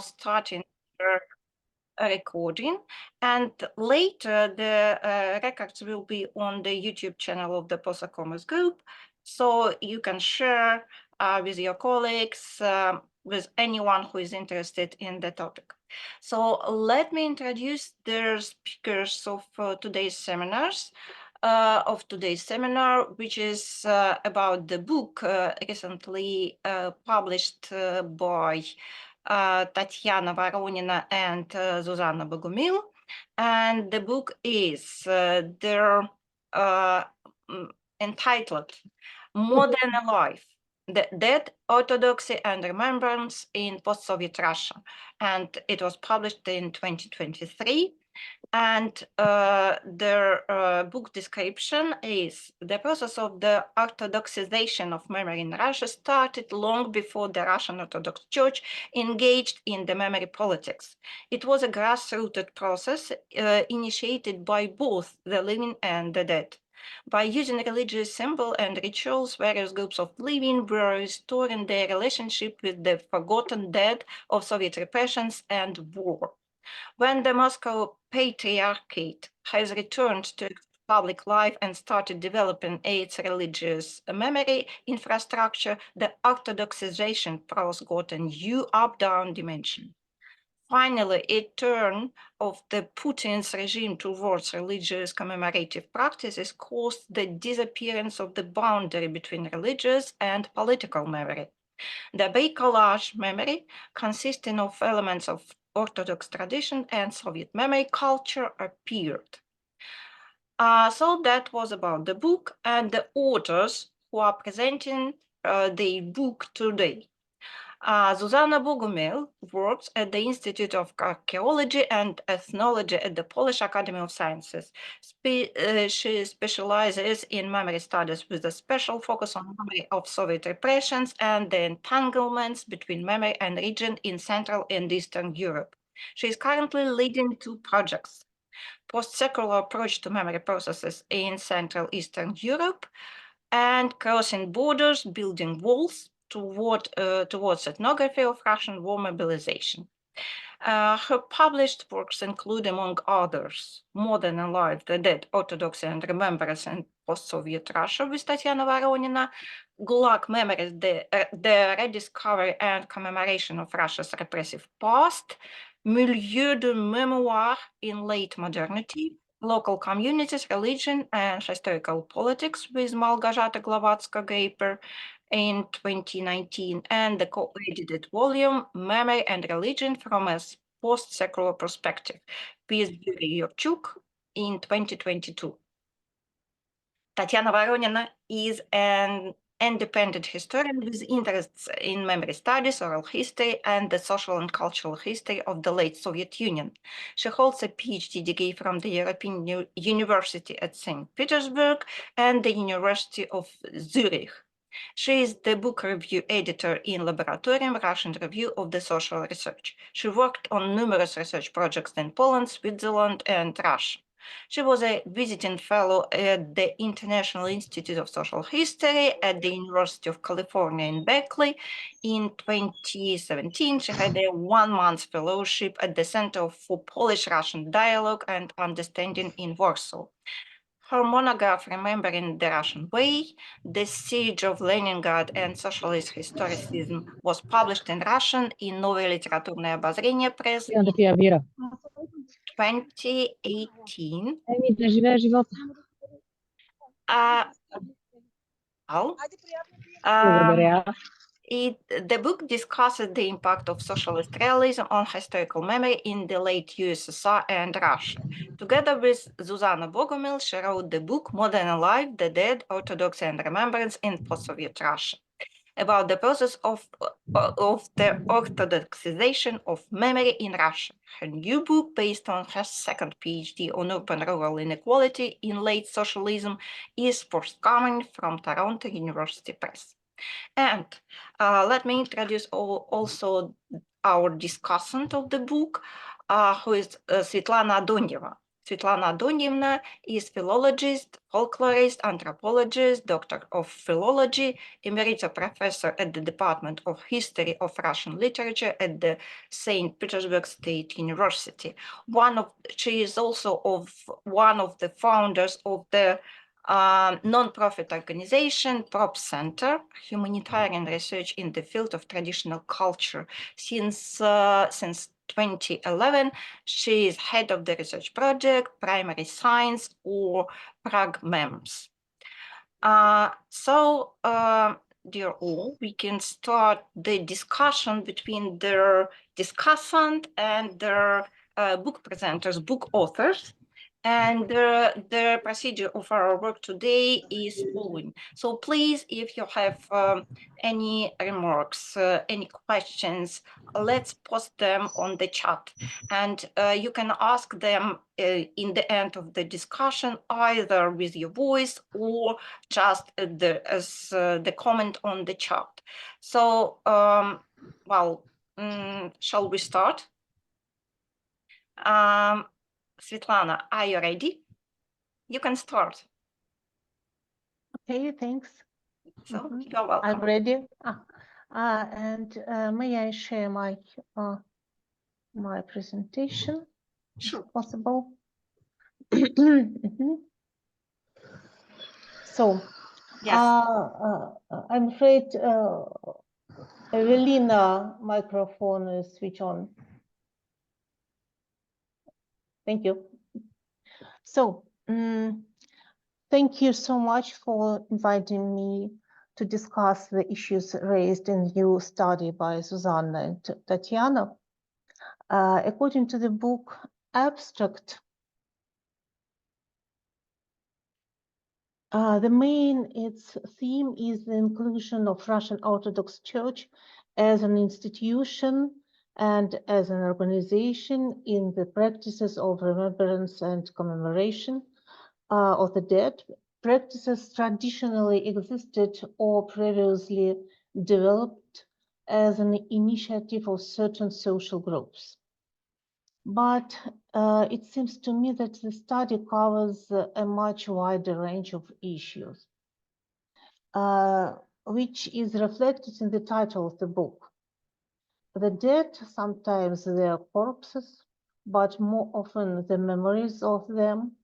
starting recording, and later the records will be on the YouTube channel of the PoSoCoMeS group, so you can share with your colleagues, with anyone who is interested in the topic. So let me introduce the speakers of today's seminars. Of today's seminar, which is about the book recently published by Tatiana Voronina and Zuzanna Bogumił. And the book is entitled Modern Life, the Dead, Orthodoxy and Remembrance in Post-Soviet Russia. And it was published in 2023. And their book description is: the process of the Orthodoxization of memory in Russia started long before the Russian Orthodox Church engaged in the memory politics. It was a grassrooted process initiated by both the living and the dead. By using religious symbols and rituals, various groups of living were restoring their relationship with the forgotten dead of Soviet repressions and war. When the Moscow Patriarchate has returned to public life and started developing its religious memory infrastructure, the Orthodoxization process got a new up-down dimension. Finally, a turn of the Putin's regime towards religious commemorative practices caused the disappearance of the boundary between religious and political memory. The bricolage memory, consisting of elements of Orthodox tradition and Soviet memory culture, appeared. So that was about the book and the authors who are presenting the book today. Zuzanna Bogumił works at the Institute of Archaeology and Ethnology at the Polish Academy of Sciences. She specializes in memory studies with a special focus on memory of Soviet repressions and the entanglements between memory and region in Central and Eastern Europe. She is currently leading two projects: post-secular approach to memory processes in Central Eastern Europe and crossing borders, building walls towards ethnography of Russian war mobilization. Her published works include, among others, Modern Life, the Dead, Orthodoxy and Remembrance in Post-Soviet Russia with Tatiana Voronina, Gulag Memories, the Rediscovery and Commemoration of Russia's Repressive Past, Milieu de Mémoire in Late Modernity, Local Communities, Religion and Historical Politics with Malgorzata Glovatska-Gaper in 2019, and the co-edited volume Memory and Religion from a Post-Secular Perspective with Yuri Yurchuk in 2022. Tatiana Voronina is an independent historian with interests in memory studies, oral history, and the social and cultural history of the late Soviet Union. She holds a PhD degree from the European University at St. Petersburg and the University of Zurich. She is the book review editor in Laboratorium, Russian Review of the Social Research. She worked on numerous research projects in Poland, Switzerland, and Russia. She was a visiting fellow at the International Institute of Social History at the University of California in Berkeley. In 2017, she had a one-month fellowship at the Center for Polish-Russian Dialogue and Understanding in Warsaw. Her monograph, Remembering the Russian Way, The Siege of Leningrad and Socialist Historicism, was published in Russian in Новое литературное обозрение Press in 2018. The book discusses the impact of socialist realism on historical memory in the late USSR and Russia. Together with Zuzanna Bogumił, she wrote the book Modern Life, the Dead, Orthodoxy and Remembrance in Post-Soviet Russia, about the process of the Orthodoxization of memory in Russia. Her new book, based on her second PhD on urban-rural inequality in late socialism, is forthcoming from Toronto University Press. And let me introduce also our discussant of the book, who is Svietlana Adonyeva. Svietlana Adonyeva is philologist, folklorist, anthropologist, doctor of philology, emeritus professor at the Department of History of Russian Literature at the St. Petersburg State University. She is also one of the founders of the non-profit organization Prop Center, humanitarian research in the field of traditional culture. Since 2011, she is head of the research project Primary Science, or PragMems. Dear all, we can start the discussion between their discussant and their book presenters, book authors. And the procedure of our work today is following. So please, if you have any remarks, any questions, let's post them on the chat. And you can ask them in the end of the discussion, either with your voice or just as the comment on the chat. So, shall we start? Svietlana, are you ready? You can start. Okay, thanks. So you're welcome. I'm ready. May I share my my presentation? Sure. If possible. So, yes. I'm afraid Evelina microphone is switched on. Thank you. So, thank you so much for inviting me to discuss the issues raised in the new study by Zuzanna and Tatiana. According to the book Abstract, the main theme is the inclusion of Russian Orthodox Church as an institution and as an organization in the practices of remembrance and commemoration of the dead, practices traditionally existed or previously developed as an initiative of certain social groups. But it seems to me that the study covers a much wider range of issues, which is reflected in the title of the book. The dead, sometimes their corpses, but more often the memories of them,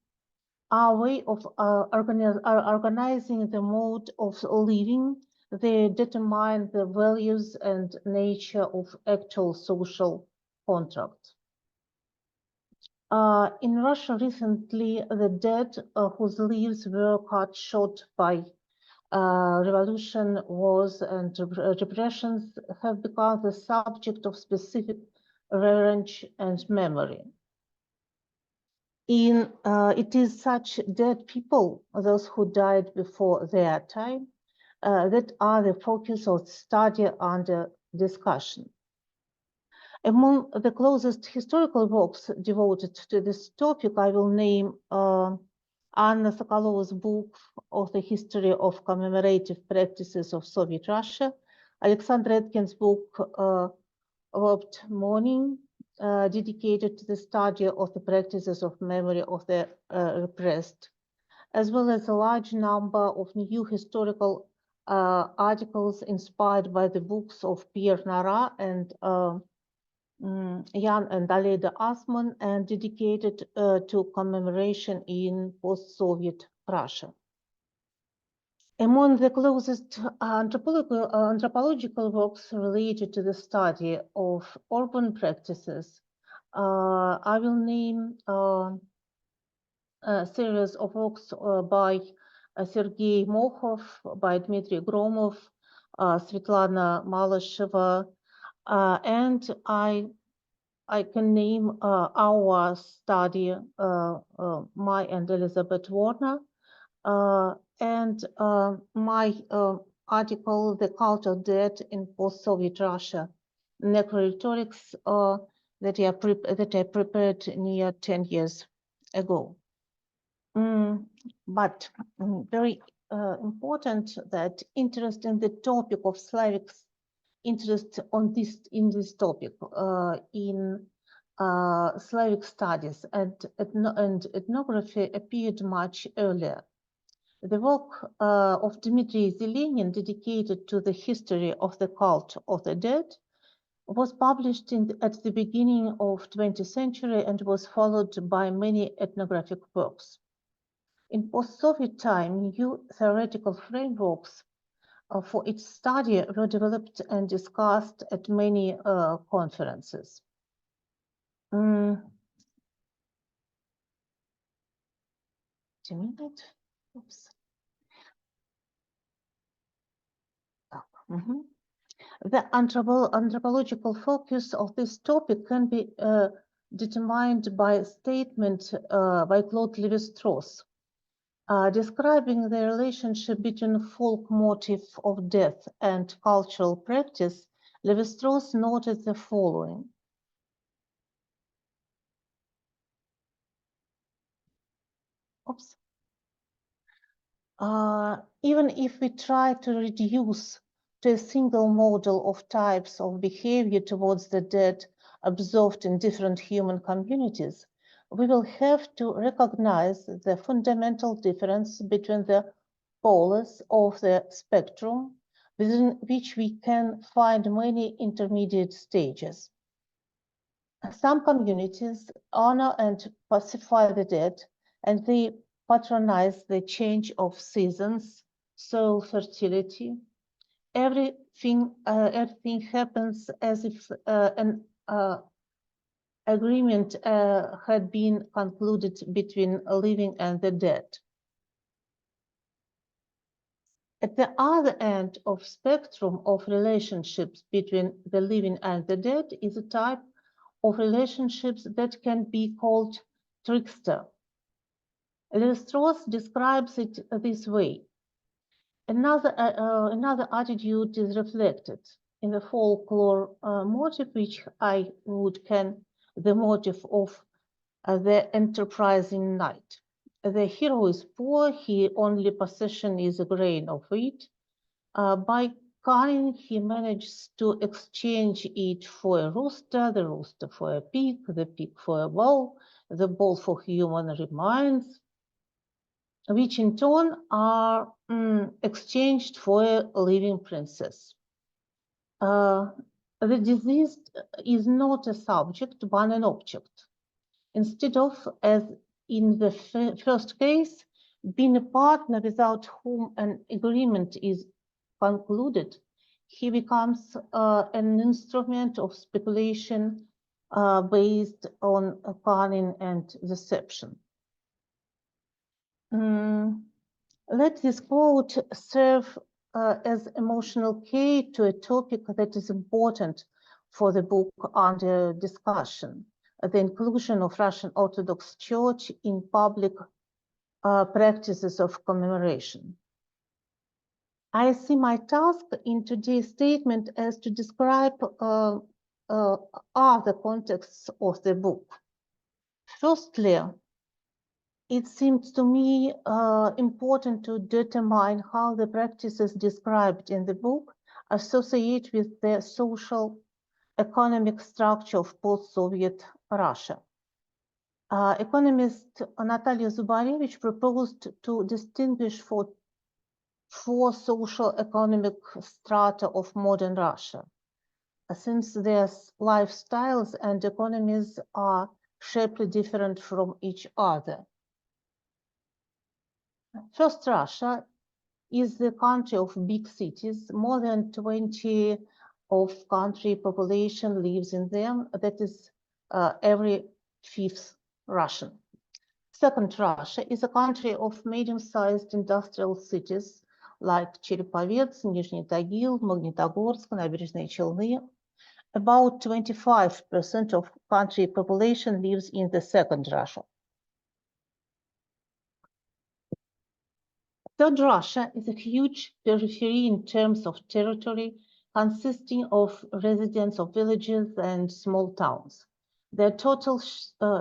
are a way of organizing the mode of living. They determine the values and nature of actual social contracts. In Russia recently, the dead whose lives were cut short by revolution, wars, and repressions have become the subject of specific reverence and memory. It is such dead people, those who died before their time, that are the focus of study under discussion. Among the closest historical works devoted to this topic, I will name Anna Sokolova's book of the history of commemorative practices of Soviet Russia, Alexander Etkin's book, Warped Mourning, dedicated to the study of the practices of memory of the repressed, as well as a large number of new historical articles inspired by the books of Pierre Nara and Jan and Aleida Asman, and dedicated to commemoration in post-Soviet Russia. Among the closest anthropological works related to the study of urban practices, I will name a series of works by Sergei Mokhov, by Dmitry Gromov, Svietlana Malasheva, and I can name our study, my and Elizabeth Warner, and my article, The Cult of Dead in Post-Soviet Russia, Necrorhetorics, that I prepared near 10 years ago. But very important that interest in the topic of Slavics, interest in this topic in Slavic studies and ethnography appeared much earlier. The work of Dmitry Zelenin, dedicated to the history of the cult of the dead, was published at the beginning of 20th century and was followed by many ethnographic works. In post-Soviet time, new theoretical frameworks for its study were developed and discussed at many conferences. A minute. Oops. The anthropological focus of this topic can be determined by a statement by Claude Lévi-Strauss, describing the relationship between folk motif of death and cultural practice. Lévi-Strauss noted the following. Oops. Even if we try to reduce to a single model of types of behavior towards the dead observed in different human communities, we will have to recognize the fundamental difference between the poles of the spectrum, within which we can find many intermediate stages. Some communities honor and pacify the dead, and they patronize the change of seasons, soil fertility. Everything happens as if an agreement had been concluded between a living and the dead. At the other end of spectrum of relationships between the living and the dead is a type of relationships that can be called trickster. Lévi-Strauss describes it this way. Another attitude is reflected in the folklore motive, which I would can the motive of the enterprising knight. The hero is poor, his only possession is a grain of wheat. By cunning, he manages to exchange it for a rooster, the rooster for a pig, the pig for a bull, the bull for human remains, which in turn are exchanged for a living princess. The deceased is not a subject, but an object. Instead of, as in the first case, being a partner without whom an agreement is concluded, he becomes an instrument of speculation based on cunning and deception. Let this quote serve as emotional key to a topic that is important for the book under discussion, the inclusion of Russian Orthodox Church in public practices of commemoration. I see my task in today's statement as to describe other contexts of the book. Firstly, it seems to me important to determine how the practices described in the book associate with the social economic structure of post-Soviet Russia. Economist Natalia Zubarevich proposed to distinguish four social economic strata of modern Russia, since their lifestyles and economies are sharply different from each other. First, Russia is the country of big cities. More than 20 of country population lives in them. That is every fifth Russian. Second, Russia is a country of medium-sized industrial cities like Cherepovets, Nizhny Tagil, Magnitogorsk, Nabережные Челны. About 25% of country population lives in the second Russia. Third Russia is a huge periphery in terms of territory, consisting of residents of villages and small towns. Their total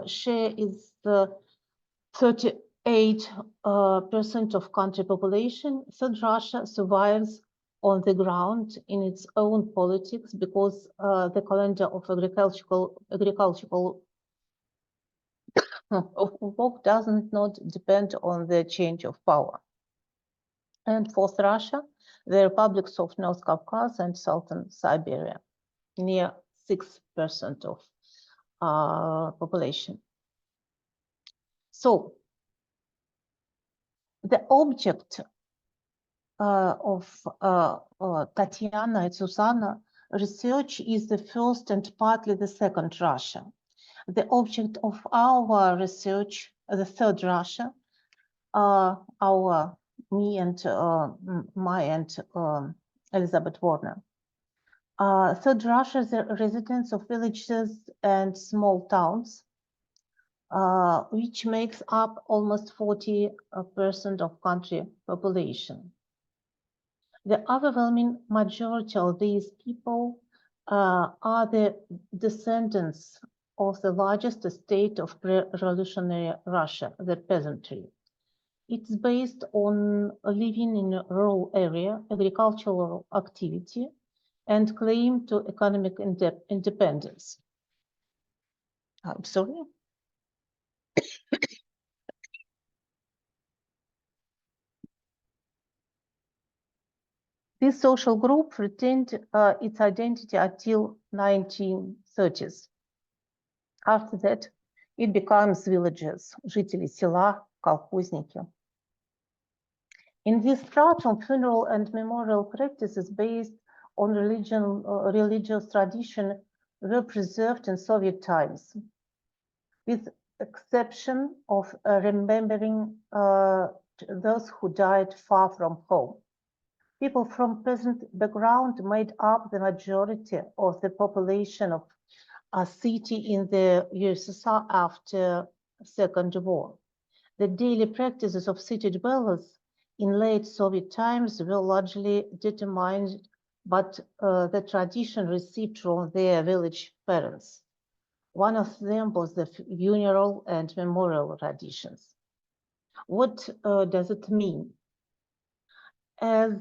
share is 38% of country population. Third Russia survives on the ground in its own politics because the calendar of agricultural work does not depend on the change of power. And fourth, Russia, the republics of North Caucasus and Southern Siberia, near 6% of population. So the object of Tatiana and Zuzanna research is the first and partly the second Russia. The object of our research, the third Russia, me and Elizabeth Warner. Third Russia is the residents of villages and small towns, which makes up almost 40% of country population. The overwhelming majority of these people are the descendants of the largest estate of pre-revolutionary Russia, the peasantry. It's based on living in a rural area, agricultural activity, and claim to economic independence. I'm sorry. This social group retained its identity until 1930s. After that, it becomes villages, жители села, колхозники. In this stratum, funeral and memorial practices based on religious tradition were preserved in Soviet times, with exception of remembering those who died far from home. People from peasant background made up the majority of the population of a city in the USSR after Second War. The daily practices of city dwellers in late Soviet times were largely determined by the tradition received from their village parents. One of them was the funeral and memorial traditions. What does it mean? As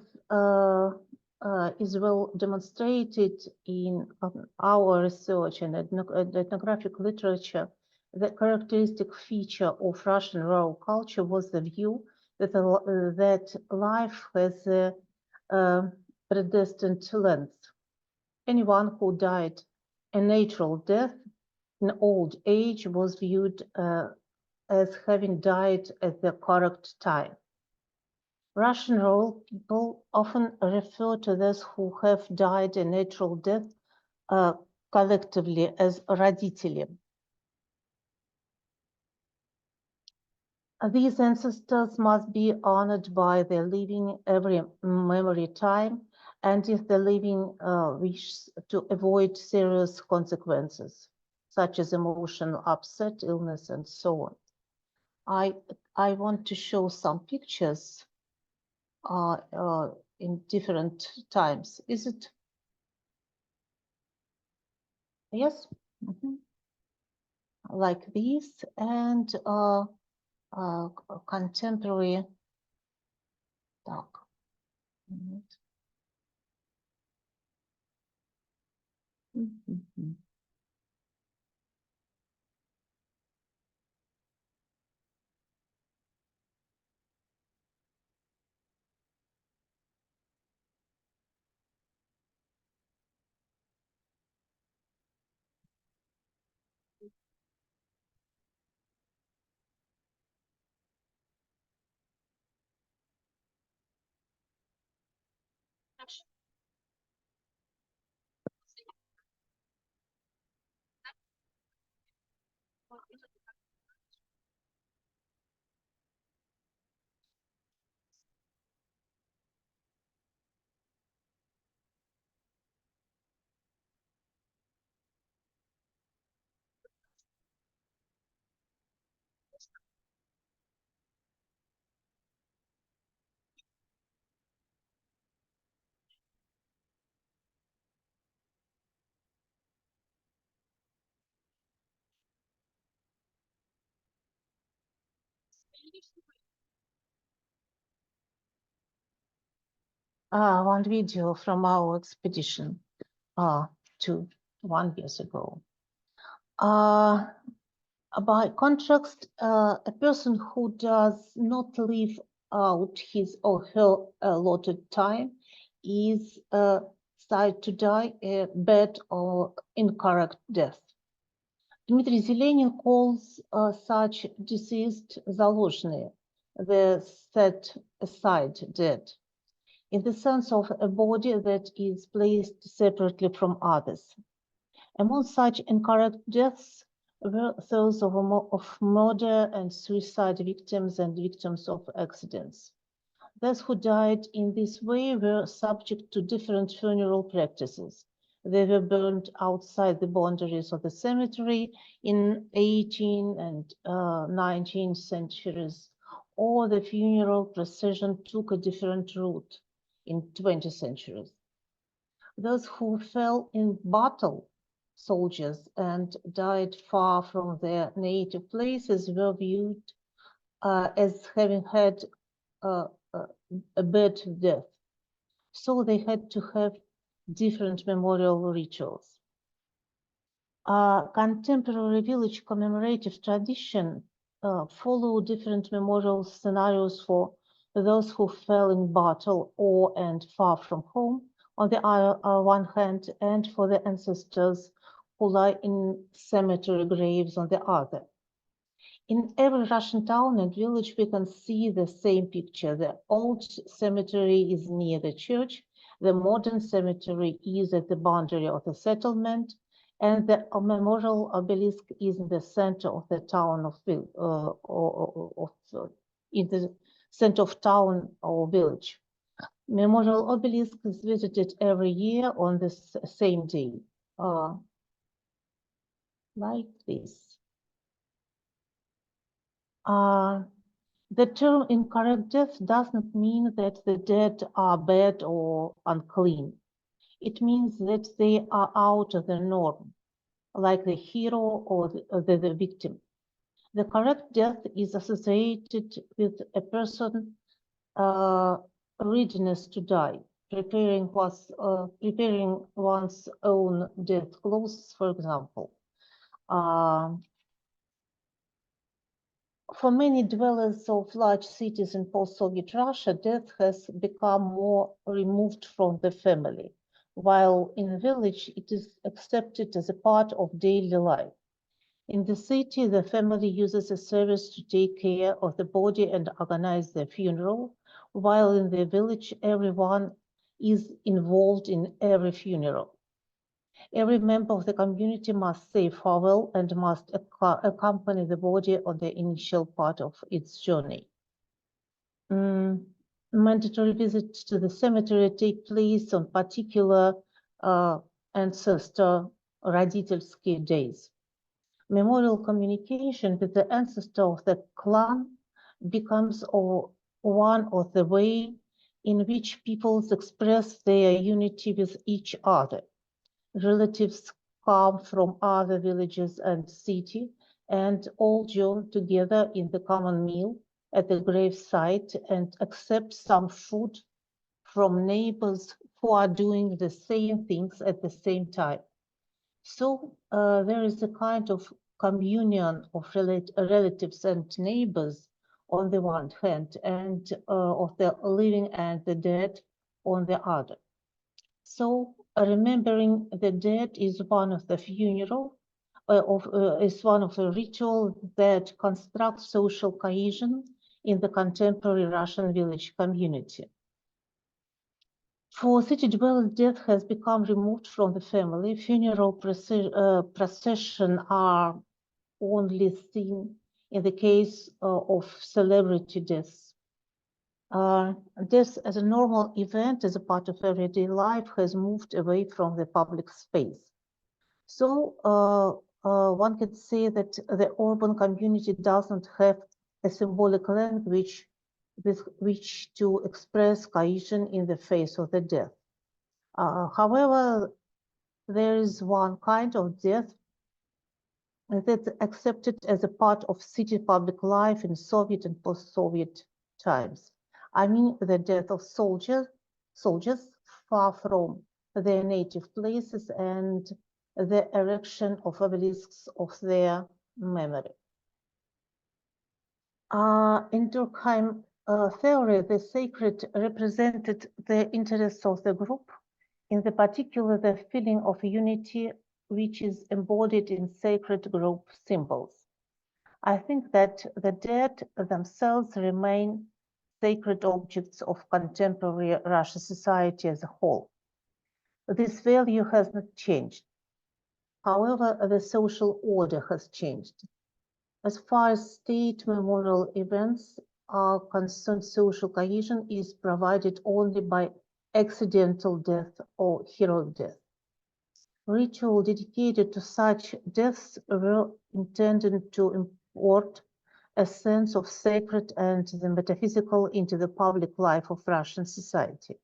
is well demonstrated in our research and ethnographic literature, the characteristic feature of Russian rural culture was the view that, that life has a predestined length. Anyone who died a natural death in old age was viewed as having died at the correct time. Russian rural people often refer to those who have died a natural death collectively as родители. These ancestors must be honored by their living every memory time, and if the living wishes to avoid serious consequences, such as emotional upset, illness, and so on. I want to show some pictures in different times. Is it? Yes. Like this, and contemporary talk. one video from our expedition 1 year ago. By contrast, a person who does not live out his or her allotted time is said to die a bad or incorrect death. Dmitry Zelenin calls such deceased заложенные, the set aside dead, in the sense of a body that is placed separately from others. Among such incorrect deaths were those of murder and suicide victims and victims of accidents. Those who died in this way were subject to different funeral practices. They were burned outside the boundaries of the cemetery in 18th and 19th centuries, or the funeral procession took a different route in 20th centuries. Those who fell in battle, soldiers, and died far from their native places were viewed as having had a bad death. So they had to have different memorial rituals. Contemporary village commemorative tradition follow different memorial scenarios for those who fell in battle or and far from home on the one hand, and for the ancestors who lie in cemetery graves on the other. In every Russian town and village, we can see the same picture. The old cemetery is near the church, the modern cemetery is at the boundary of the settlement, and the memorial obelisk is in the center of the town in the center of town or village. Memorial obelisk is visited every year on the same day, like this. The term incorrect death does not mean that the dead are bad or unclean. It means that they are out of the norm, like the hero or the victim. The correct death is associated with a person readiness to die, preparing one's own death clothes, for example. For many dwellers of large cities in post-Soviet Russia, death has become more removed from the family, while in a village it is accepted as a part of daily life. In the city, the family uses a service to take care of the body and organize the funeral, while in the village, everyone is involved in every funeral. Every member of the community must say farewell and must accompany the body on the initial part of its journey. Mandatory visits to the cemetery take place on particular ancestor родительские days. Memorial communication with the ancestor of the clan becomes one of the ways in which peoples express their unity with each other. Relatives come from other villages and city and all join together in the common meal at the grave site and accept some food from neighbors who are doing the same things at the same time. So there is a kind of communion of relatives and neighbors on the one hand, and of the living and the dead on the other. So remembering the dead is one of the funeral, is one of the ritual that constructs social cohesion in the contemporary Russian village community. For city dwellers, death has become removed from the family. Funeral procession are only seen in the case of celebrity deaths. Death as a normal event, as a part of everyday life, has moved away from the public space. So one can say that the urban community doesn't have a symbolic language with which to express cohesion in the face of the death. However, there is one kind of death that's accepted as a part of city public life in Soviet and post-Soviet times. I mean the death of soldiers soldiers far from their native places and the erection of obelisks of their memory. In Durkheim theory, the sacred represented the interests of the group, in the particular the feeling of unity which is embodied in sacred group symbols. I think that the dead themselves remain sacred objects of contemporary Russian society as a whole. This value has not changed. However, the social order has changed. As far as state memorial events are concerned, social cohesion is provided only by accidental death or heroic death. Ritual dedicated to such deaths were intended to import a sense of sacred and the metaphysical into the public life of Russian society.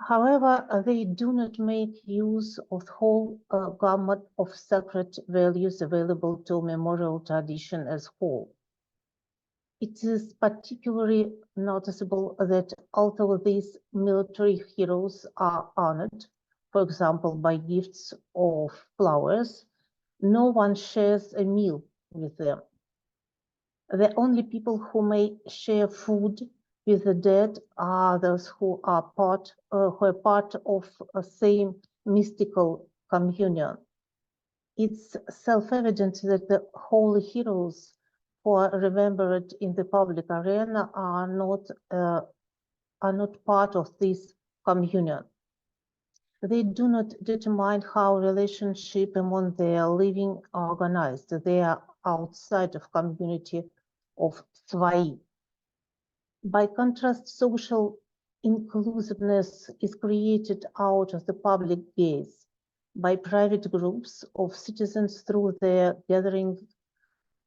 However, they do not make use of the whole gamut of sacred values available to memorial tradition as whole. It is particularly noticeable that although these military heroes are honored, for example, by gifts of flowers, no one shares a meal with them. The only people who may share food with the dead are those who are part of a same mystical communion. It's self-evident that the holy heroes who are remembered in the public arena are not part of this communion. They do not determine how relationship among their living are organized. They are outside of community of Svai. By contrast, social inclusiveness is created out of the public gaze by private groups of citizens through their gathering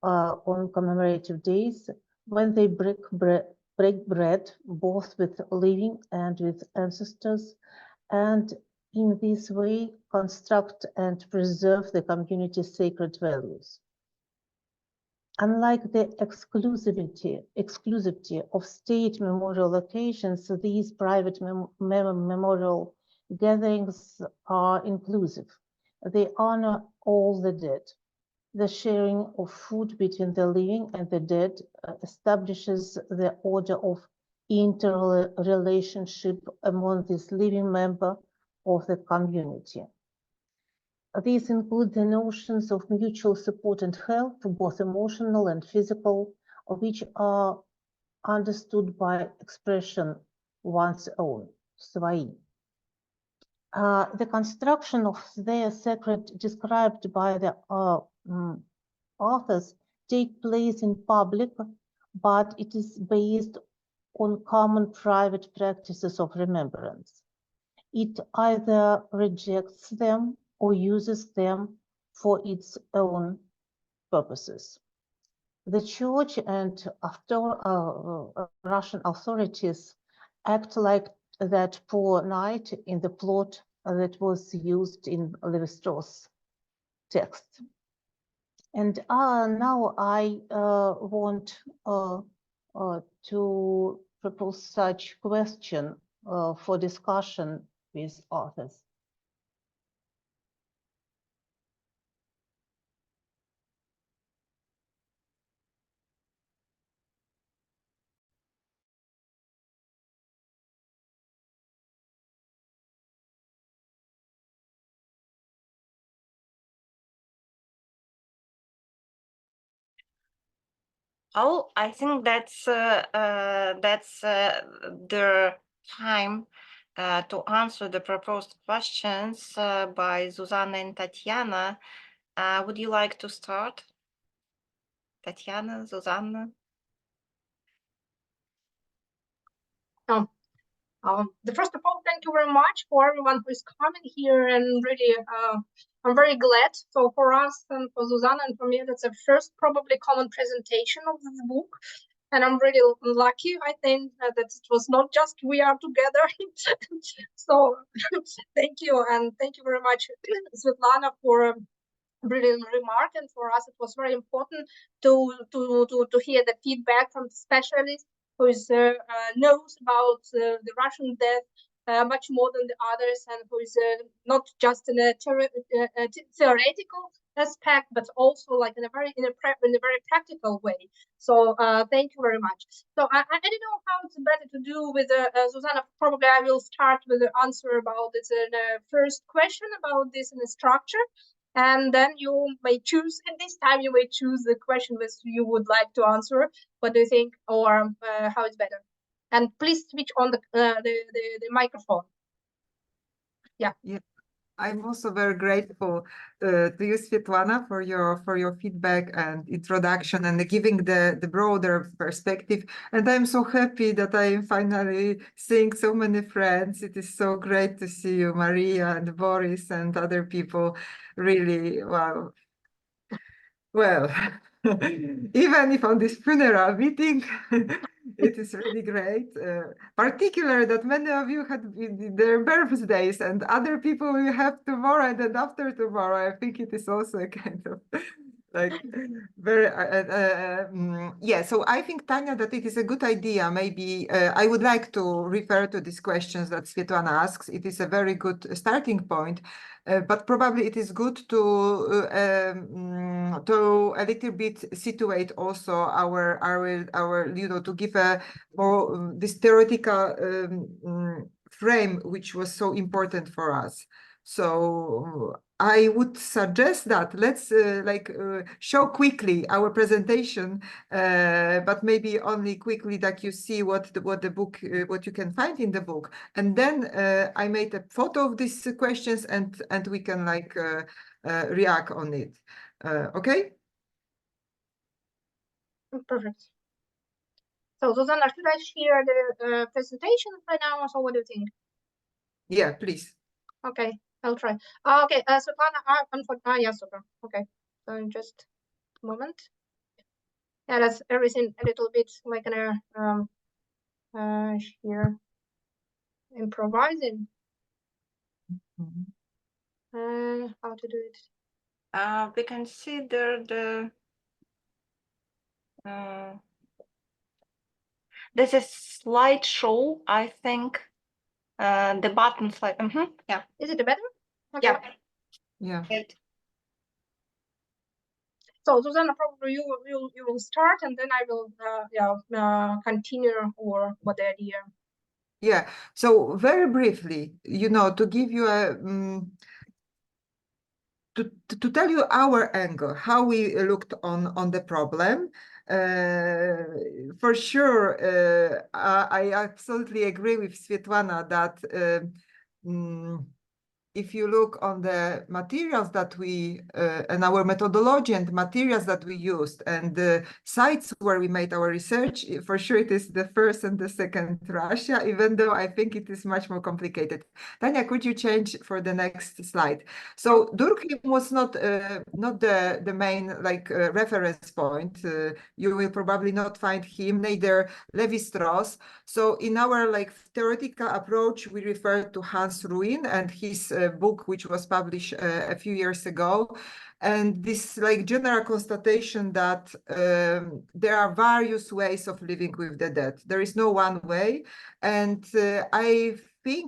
on commemorative days when they break bread both with living and with ancestors, and in this way construct and preserve the community's sacred values. Unlike the exclusivity of state memorial occasions, these private memorial gatherings are inclusive. They honor all the dead. The sharing of food between the living and the dead establishes the order of interrelationship among this living member of the community. These include the notions of mutual support and help, both emotional and physical, which are understood by expression one's own, svai. The construction of their sacred described by the authors take place in public, but it is based on common private practices of remembrance. It either rejects them or uses them for its own purposes. The church and Russian authorities act like that poor knight in the plot that was used in Levi-Strauss' text. And now I want to propose such question for discussion with authors. Oh, I think that's the time to answer the proposed questions by Zuzanna and Tatiana. Would you like to start? Tatiana, Zuzanna? First of all, thank you very much for everyone who is coming here, and really, I'm very glad. So for us and for Zuzanna and for me, that's the first probably common presentation of this book, and I'm really lucky. I think that it was not just we are together. So thank you, and thank you very much, Svietlana, for brilliant remark. And for us, it was very important to hear the feedback from the specialists who knows about the Russian death much more than the others, and who is not just in a theoretical aspect, but also like in a very practical way. So thank you very much. So I don't know how it's better to do with Zuzanna. Probably I will start with the answer about this first question about this in the structure, and then you may choose. And this time you may choose the question which you would like to answer. What do you think, or how it's better? And please switch on the microphone. Yeah. I'm also very grateful to you, Svietlana, for your feedback and introduction and giving the broader perspective. And I'm so happy that I am finally seeing so many friends. It is so great to see you, Maria and Boris and other people. Really, wow. Well, even if on this funeral meeting, it is really great. Particularly that many of you had their birthdays and other people will have tomorrow and then after tomorrow. I think it is also a kind of like very yeah. So I think, Tanya, that it is a good idea. Maybe I would like to refer to these questions that Svietlana asks. It is a very good starting point. But probably it is good to a little bit situate also our to give a more this theoretical frame which was so important for us. So I would suggest that let's show quickly our presentation, but maybe only quickly that you see what the book, what you can find in the book, and then I made a photo of these questions and we can react on it. Okay. Perfect. So Zuzanna, should I share the presentation right now? So what do you think? Yeah, please. Okay, I'll try. Okay, Svietlana, yeah, super. Okay, so just a moment. Yeah, that's everything a little bit like here improvising. How to do it? We consider the this is slideshow, I think. The button slide. Yeah. Is it better? Okay. Yeah. Yeah. Good. So Zuzanna, probably you will start, and then I will continue, or what the idea. Yeah. So very briefly, to give you a to tell you our angle, how we looked on the problem. For sure, I absolutely agree with Svietlana that if you look on the materials that we and our methodology and materials that we used and the sites where we made our research, for sure it is the first and the second Russia, even though I think it is much more complicated. Tanya, could you change for the next slide? So Durkheim was not the main reference point. You will probably not find him, neither Levi-Strauss. So in our theoretical approach, we refer to Hans Ruin and his book, which was published a few years ago. And this general constatation that there are various ways of living with the dead. There is no one way. And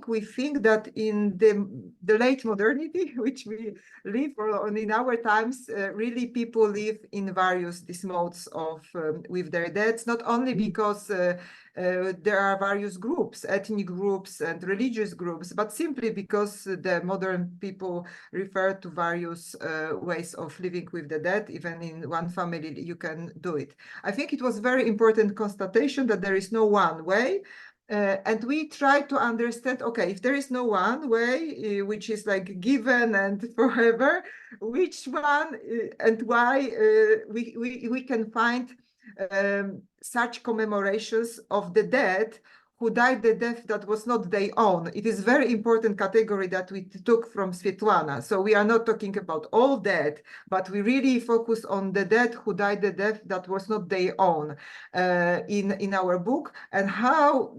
we think that in the late modernity, which we live in our times, really people live in various these modes of with their deads, not only because there are various groups, ethnic groups and religious groups, but simply because the modern people refer to various ways of living with the dead. Even in one family, you can do it. I think it was very important constatation that there is no one way. And we try to understand, okay, if there is no one way, which is given and forever, which one and why we can find such commemorations of the dead who died the death that was not their own. It is very important category that we took from Svietlana. So we are not talking about all dead, but we really focus on the dead who died the death that was not their own in our book, and how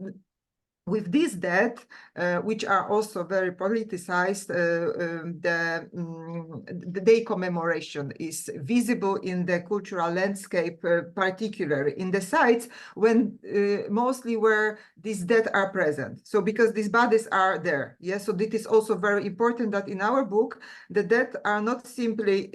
with this dead, which are also very politicized, the day commemoration is visible in the cultural landscape, particularly in the sites when mostly where these dead are present. So because these bodies are there, yes. So it is also very important that in our book the dead are not simply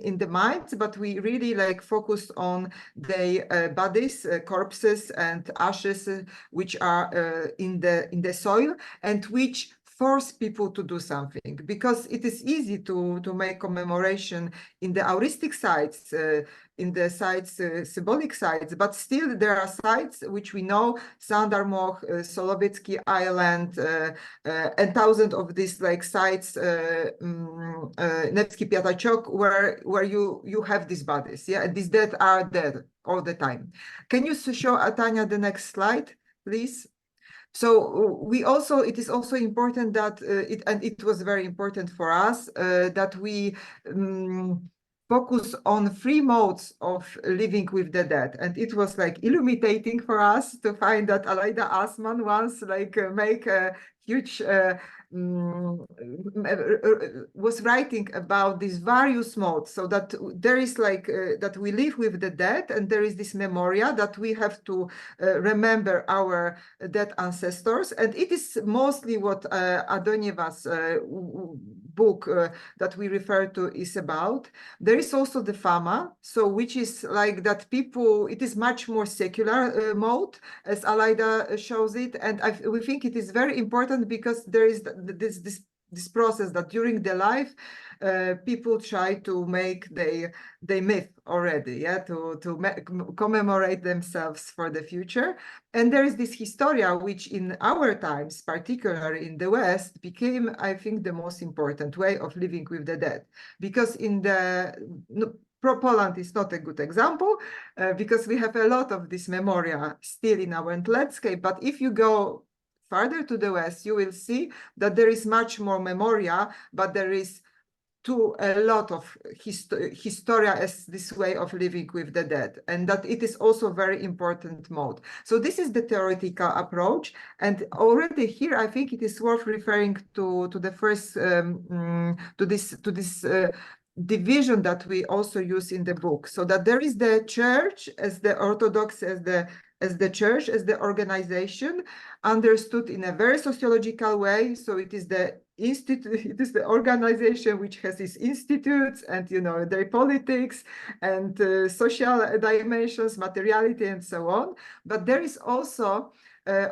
in the minds, but we really like focus on the bodies, corpses, and ashes, which are in the soil, and which force people to do something, because it is easy to make commemoration in the heuristic sites, in the sites, symbolic sites, but still there are sites which we know, Sandarmoch, Solovetsky Island, and thousands of these like sites, Nevsky Piatachok, where you have these bodies, yeah, and these dead are dead all the time. Can you show, Tanya, the next slide, please? So we also, it is also important that it was very important for us that we focus on 3 modes of living with the dead. And it was like illuminating for us to find that Aleida Assmann once like make a huge was writing about these various modes, so that there is like that we live with the dead, and there is this memoria that we have to remember our dead ancestors. And it is mostly what Adonieva's book that we refer to is about. There is also the Fama, so which is like that people, it is much more secular mode, as Aleida shows it. And we think it is very important because there is this process that during their life people try to make their myth already, yeah, to commemorate themselves for the future. And there is this historia, which in our times, particularly in the West, became, I think, the most important way of living with the dead, because in the Poland is not a good example because we have a lot of this memoria still in our landscape. But if you go farther to the West, you will see that there is much more memoria, but there is a lot of historia as this way of living with the dead, and that it is also a very important mode. So this is the theoretical approach, and already here I think it is worth referring to the first to this division that we also use in the book, so that there is the church as the Orthodox, as the church, as the organization, understood in a very sociological way. So it is the institute, it is the organization which has its institutes and, you know, their politics and social dimensions, materiality, and so on. But there is also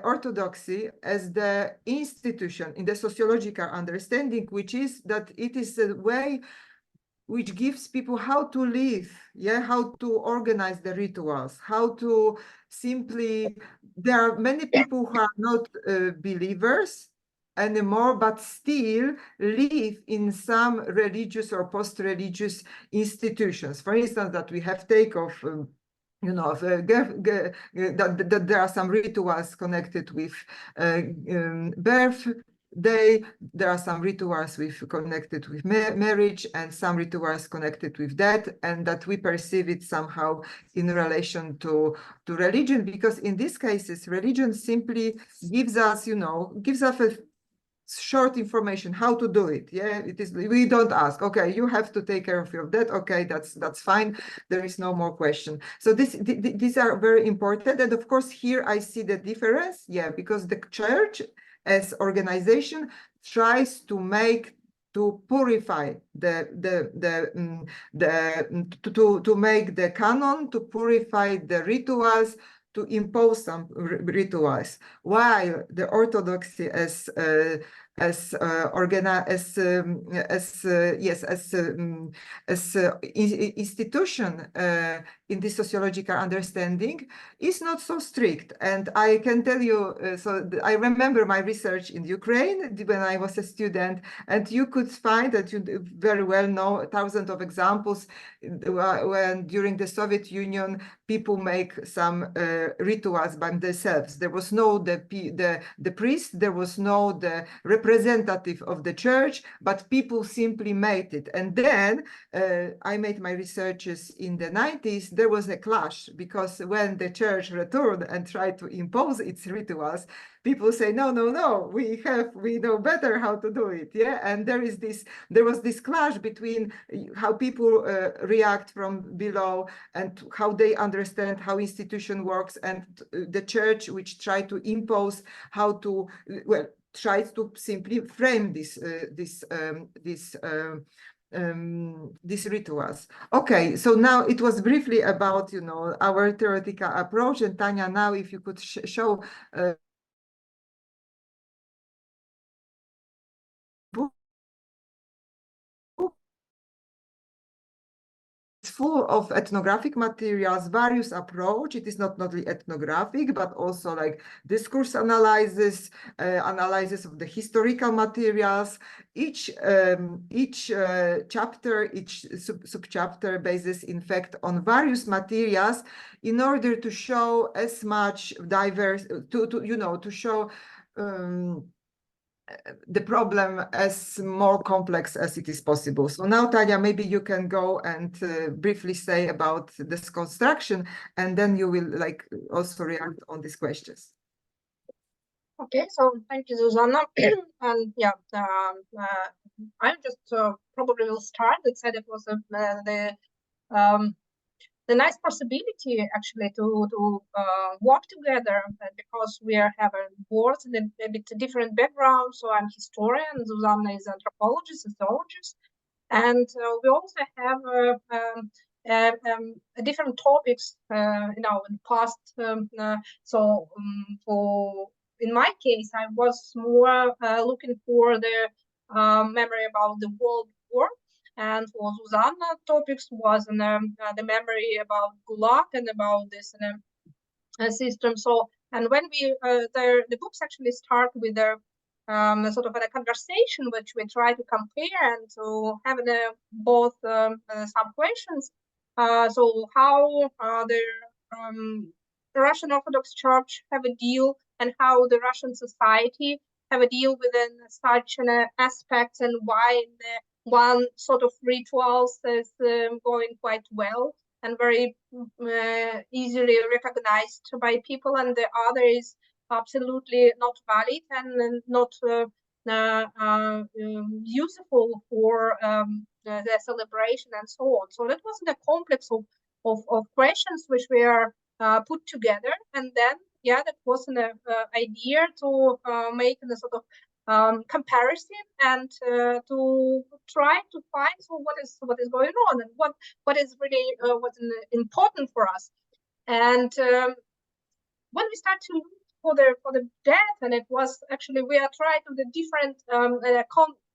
orthodoxy as the institution in the sociological understanding, which is that it is a way which gives people how to live, yeah, how to organize the rituals, how to simply, there are many people who are not believers anymore, but still live in some religious or post-religious institutions. For instance, that we have takeoff, you know, that there are some rituals connected with birth. There are some rituals connected with marriage, and some rituals connected with death, and that we perceive it somehow in relation to religion, because in these cases, religion simply gives us, you know, gives us a short information how to do it. Yeah, it is, we don't ask, okay, you have to take care of your death. Okay, that's fine. There is no more question. So these are very important. And of course, here I see the difference. Yeah, because the church as organization tries to purify to make the canon, to purify the rituals, to impose some rituals, while the Orthodoxy as institution in this sociological understanding is not so strict. And I can tell you, I remember my research in Ukraine when I was a student, and you could find that you very well know thousands of examples when during the Soviet Union people make some rituals by themselves. There was no the priest, there was no the representative representative of the church, but people simply made it. And then I made my researches in the 90s. There was a clash, because when the church returned and tried to impose its rituals, people say, no, no, no, we know better how to do it. Yeah. And there was this clash between how people react from below and how they understand how institution works, and the church, which tried to impose how to, well, tries to simply frame these rituals. Okay, so now it was briefly about, you know, our theoretical approach. And Tanya, now if you could show it's full of ethnographic materials, various approach. It is not only ethnographic, but also like discourse analysis, analysis of the historical materials. Each chapter, each subchapter bases, in fact, on various materials in order to show as much diverse, to show the problem as more complex as it is possible. So now, Tanya, maybe you can go and briefly say about this construction, and then you will also react on these questions. Okay, so thank you, Zuzanna. And yeah, I just probably will start. It said it was the nice possibility actually to work together, because we have both a bit different background. So I'm historian, Zuzanna is anthropologist, sociologist, and we also have different topics in the past. In my case, I was more looking for the memory about the World War. And for Zuzanna, topics was the memory about Gulag and about this system. So, and when we the books actually start with a sort of a conversation, which we try to compare and to have both some questions. So how the Russian Orthodox Church have a deal, and how the Russian society have a deal within such an aspect, and why one sort of rituals is going quite well and very easily recognized by people, and the other is absolutely not valid and not useful for the celebration and so on. So that was the complex of questions which were put together, and then that was an idea to make a sort of comparison and to try to find what is going on, and what is really what's important for us. And when we start to look for the death, and it was actually we are trying to the different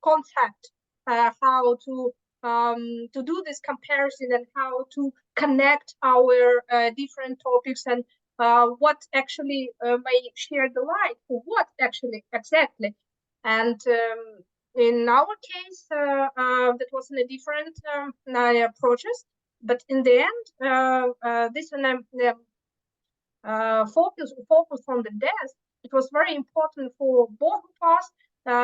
concept how to do this comparison, and how to connect our different topics, and what actually may share the light for what actually exactly. And in our case, that was in a different approaches, but in the end, this focus on the death, it was very important for both of us,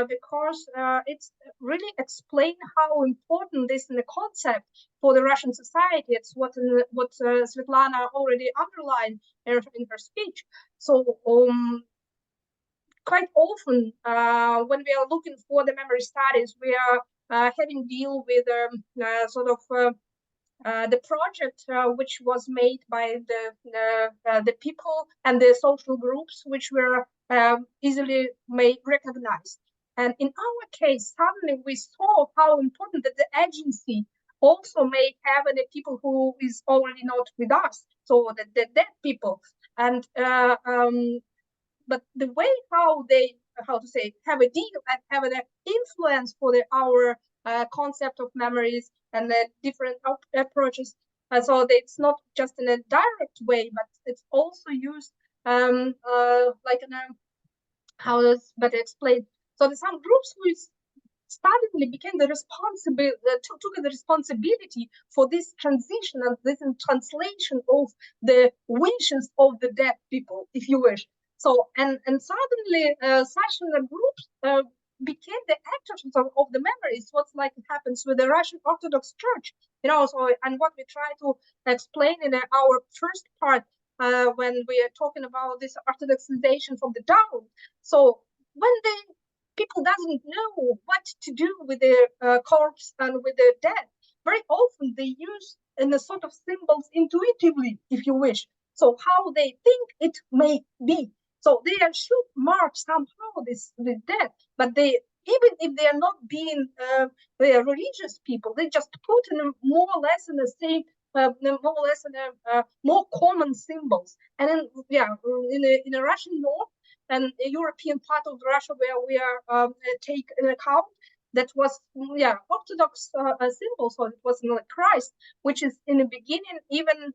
because it's really explained how important this in the concept for the Russian society. It's what Svietlana already underlined in her speech. So quite often when we are looking for the memory studies, we are having deal with sort of the project which was made by the people and the social groups which were easily recognized. And in our case, suddenly we saw how important that the agency also may have the people who is already not with us, so the dead people. And but the way how they have a deal and have an influence for our concept of memories and the different approaches. So it's not just in a direct way, but it's also used like in a, how does better explain. So there's some groups who suddenly became the took the responsibility for this transition and this translation of the wishes of the dead people, if you wish. So and suddenly such groups became the actors of the memories. What's like it happens with the Russian Orthodox Church, you know. So, and what we try to explain in our first part when we are talking about this Orthodoxization from the down. So when the people doesn't know what to do with the corpse and with the dead, very often they use in a sort of symbols intuitively, if you wish. So how they think it may be. So they should mark somehow this the dead, but they, even if they are not being they are religious people, they just put in more or less in the same more or less in a more common symbols. And then in a Russian north and a European part of Russia where we are take in account, that was Orthodox symbol. So it was like Christ, which is in the beginning, even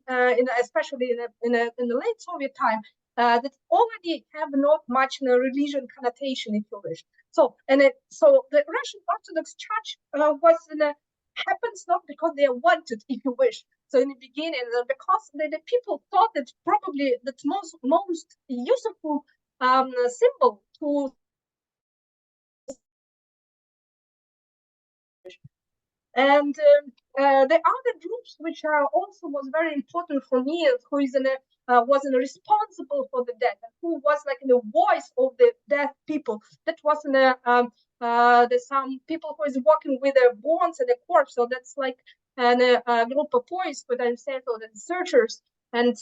especially in the late Soviet time, that already have not much in a religion connotation, if you wish. So so the Russian Orthodox Church was happens not because they wanted, if you wish. So in the beginning, because the people thought that probably the most useful symbol to and the other groups which are also was very important for me, who is was responsible for the death, and who was like the voice of the deaf people. That was there's some people who is working with the bones and the corpse. So that's like a group of boys, but I'm saying so the searchers and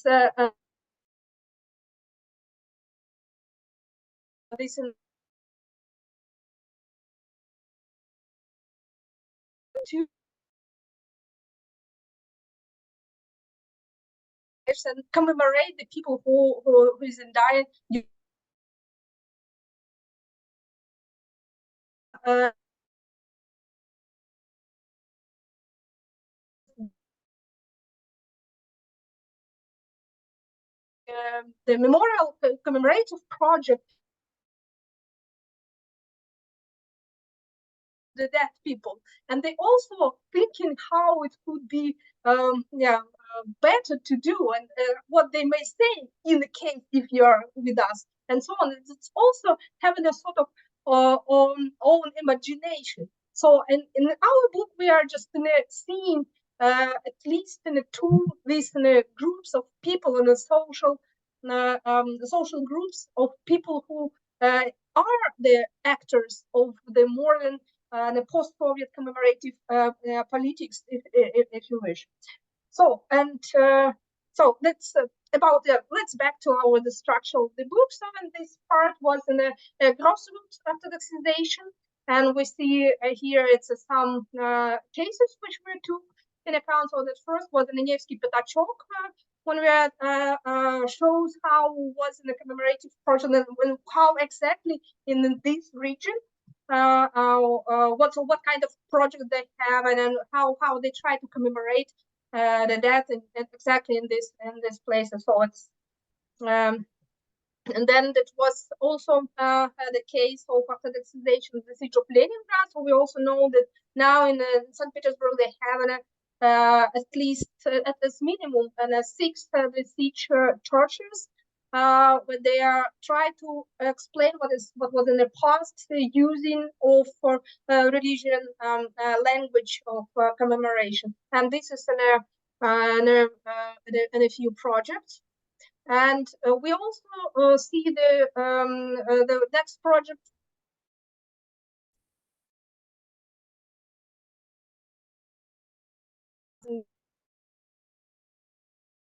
this to and commemorate the people who is in dying. The memorial commemorative project, the dead people, and they also thinking how it could be better to do, and what they may say in the case if you are with us, and so on. It's also having a sort of own imagination. So in our book we are just seeing at least in two these groups of people in the social groups of people who are the actors of the modern the post-Soviet commemorative politics, if you wish. So so that's about let's back to the structure of the book. So and this part was in a grassroots Orthodoxization, and we see here it's some cases which we took in account. So that first was the Nevsky Petachok, when we shows how was in the commemorative project and how exactly in this region what kind of project they have, and then how they try to commemorate the death and exactly in this place. And so it's and then that was also the case of Orthodoxization in the siege of Leningrad. So we also know that now in St. Petersburg they have at least at this minimum 6 the siege churches, where they are trying to explain what was in the past using of religion language of commemoration, and this is in a few projects. And we also see the next project.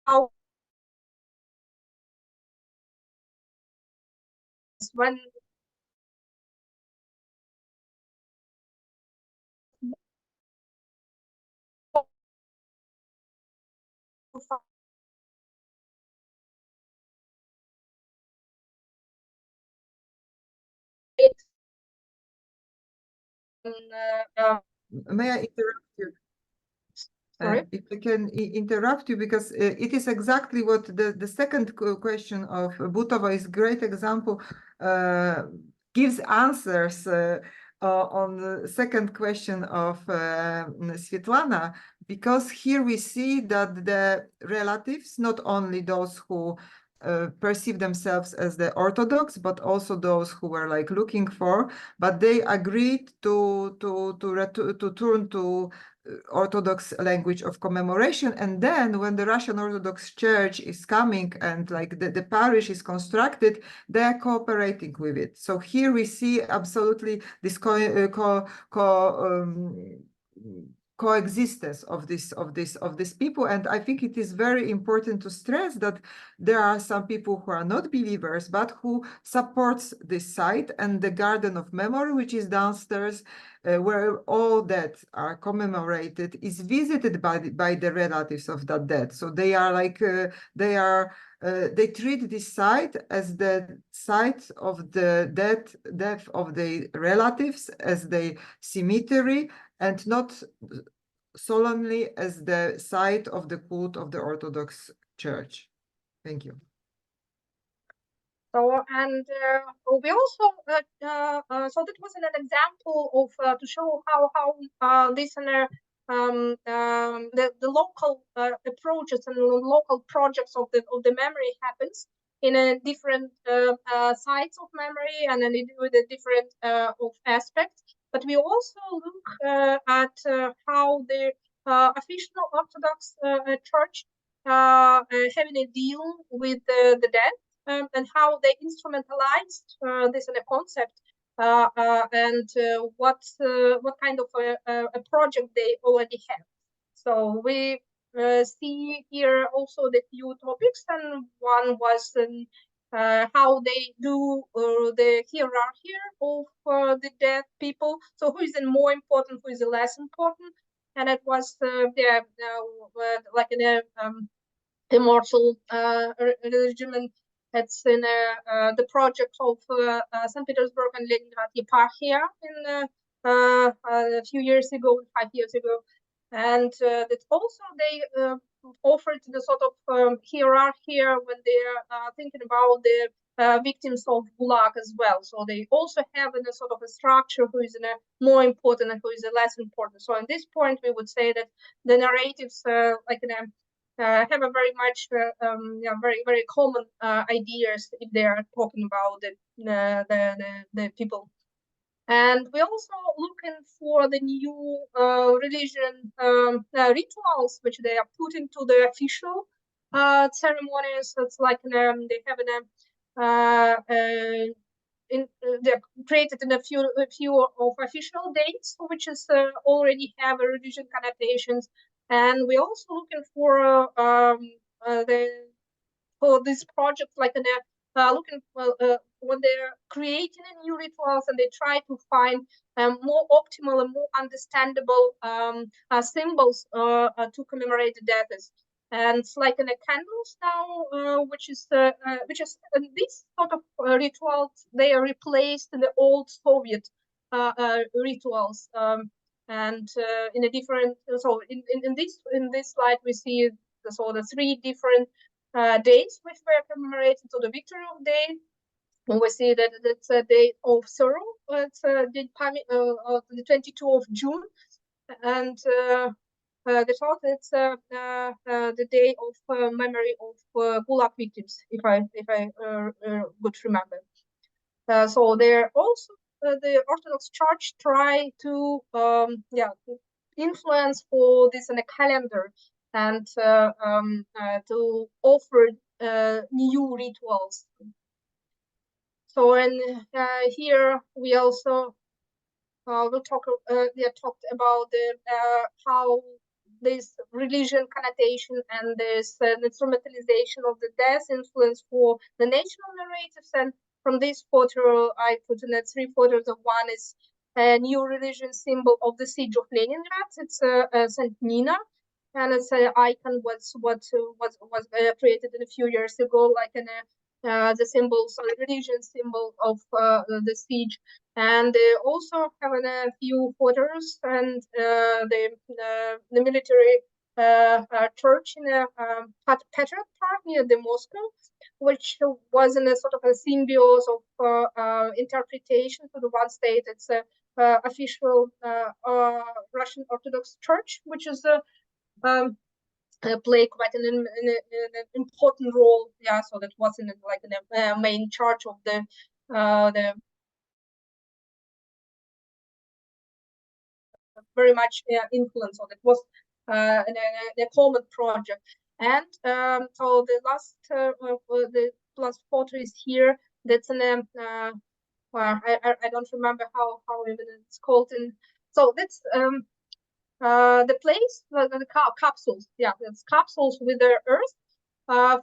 How when May I interrupt you? Sorry? If I can interrupt you, because it is exactly what the second question of Butova is great example, gives answers on the second question of Svietlana, because here we see that the relatives, not only those who perceive themselves as the Orthodox, but also those who were like looking for, but they agreed to turn to Orthodox language of commemoration. And then when the Russian Orthodox Church is coming and like the parish is constructed, they are cooperating with it. So here we see absolutely this coexistence of these people. And I think it is very important to stress that there are some people who are not believers, but who supports this site and the Garden of Memory, which is downstairs, where all dead are commemorated, is visited by the relatives of that dead. So they are like they treat this site as the site of the death of the relatives, as the cemetery, and not solemnly as the site of the cult of the Orthodox Church. Thank you. So, and we also so that was an example of to show how this and the local approaches and local projects of the memory happens in a different sites of memory and then with a different of aspects. But we also look at how the official Orthodox Church having a deal with the dead. And how they instrumentalized this in a concept and what kind of a project they already have. So we see here also the few topics, and one was how they do the hierarchy of the dead people. So who is the more important, who is the less important? And it was like an immortal regimen. It's in the project of St. Petersburg and Leningrad Eparchia in a few years ago, 5 years ago. And that also they offered the sort of hierarchy when they're thinking about the victims of Gulag as well. So they also have in a sort of a structure who is in a more important and who is a less important. So at this point, we would say that the narratives like in a have a very much very common ideas if they are talking about the people. And we also looking for the new religion rituals which they are put into the official ceremonies. It's like they have they're created in a few of official dates, which is already have a religion connotations. And we're also looking for this project, like looking when they're creating a new rituals and they try to find more optimal and more understandable symbols to commemorate the deaths. And it's like in the candles now, which is this sort of rituals. They are replaced in the old Soviet rituals. And in a different, so in this slide we see the three different days which were commemorated. So the Victory of Day, and we see that it's a day of sorrow. It's the 22 of June, and the thought it's the day of memory of Gulag victims, if I would remember. So there also the Orthodox Church try to influence for this in a calendar and to offer new rituals. So and here we also will talk. Talked about the how this religion connotation and this instrumentalization of the death influence for the national narratives. And from this photo, I put in the three photos. Of one is a new religion symbol of the siege of Leningrad. It's Saint Nina, and it's an icon was created a few years ago, like an the symbols, religion symbol of the siege. And they also have a few photos and the military church in a Patriarchate Park near the Moscow, which was in a sort of a symbiosis of interpretation. To the one state, it's a official Russian Orthodox Church, which is play quite an important role. Yeah, so that was in the main charge of the very much influence. So that was a common project. And so the last photo is here. That's an well, I don't remember how even it's called. In so that's the place, the capsules. Yeah, it's capsules with the earth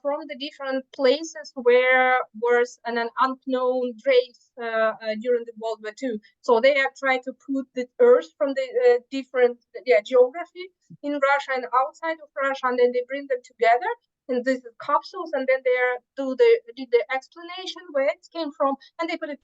from the different places where was an unknown race during the World War II. So they have tried to put the earth from the different geography in Russia and outside of Russia, and then they bring them together in these capsules, and then they did the explanation where it came from, and they put it.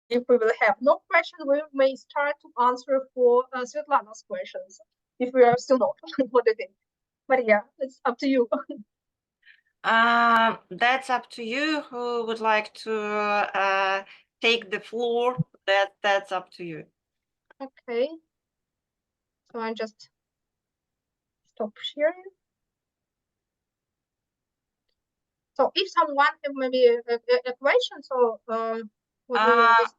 If we will have no questions, we may start to answer for Svetlana's questions. If we are still not, what do you think? But yeah, it's up to you. That's up to you. Who would like to take the floor? That's up to you. Okay. So I just stop sharing. So if someone have maybe a question, so what we will just...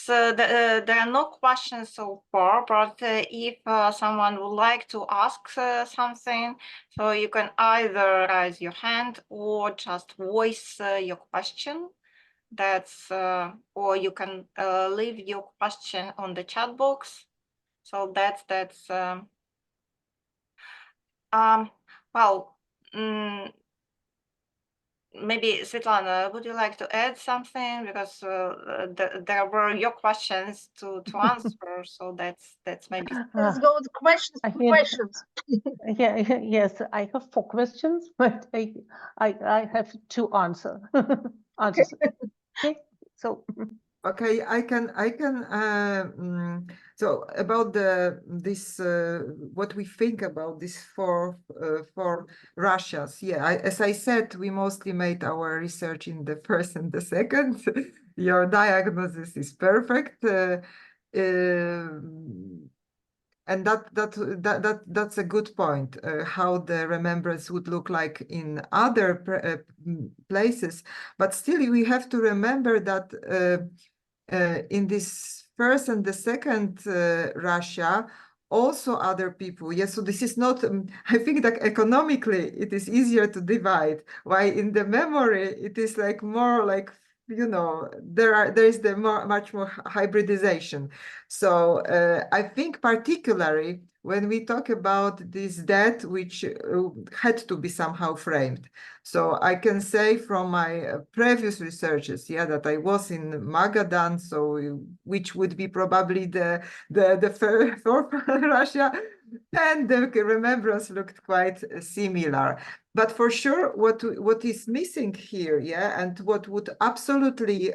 There are no questions so far, but if someone would like to ask something, so you can either raise your hand or just voice your question. That's or you can leave your question on the chat box. So that's well. Maybe Svetlana, would you like to add something, because there were your questions to answer, so that's maybe. Let's go with questions. Questions. Yes, I have 4 questions, but I have 2 answers. Okay, so. Okay, I can. So about this, what we think about this for Russias. Yeah, as I said, we mostly made our research in the first and the second. Your diagnosis is perfect, and that's a good point. How the remembrance would look like in other places, but still we have to remember that. In this first and the second Russia, also other people. Yes, so this is not, I think that economically it is easier to divide, while in the memory it is like more like, you know, there is much more hybridization. So I think particularly when we talk about this death, which had to be somehow framed. So I can say from my previous researches, yeah, that I was in Magadan, so which would be probably the fourth Russia, and the remembrance looked quite similar. But for sure, what is missing here, yeah, and what would absolutely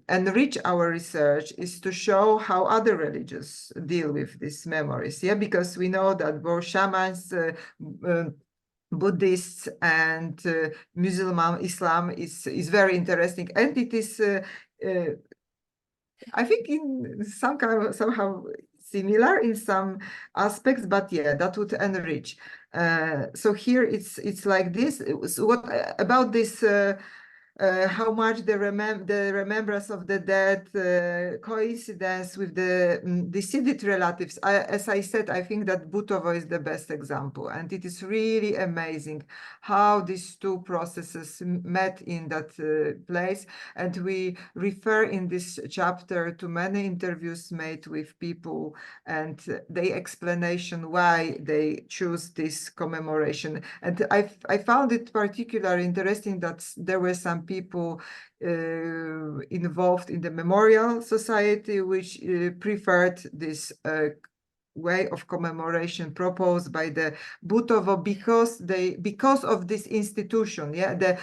enrich our research is to show how other religions deal with these memories, yeah, because we know that both shamans, Buddhists and Muslim Islam is very interesting, and it is I think in some kind of somehow similar in some aspects, but yeah, that would enrich. So here it's like this. So what about this? How much the remembrance of the dead coincidence with the deceased relatives. As I said, I think that Butovo is the best example, and it is really amazing how these two processes met in that place. And we refer in this chapter to many interviews made with people and the explanation why they choose this commemoration. And I found it particularly interesting that there were some people involved in the Memorial Society which preferred this way of commemoration proposed by the Butovo because of this institution, the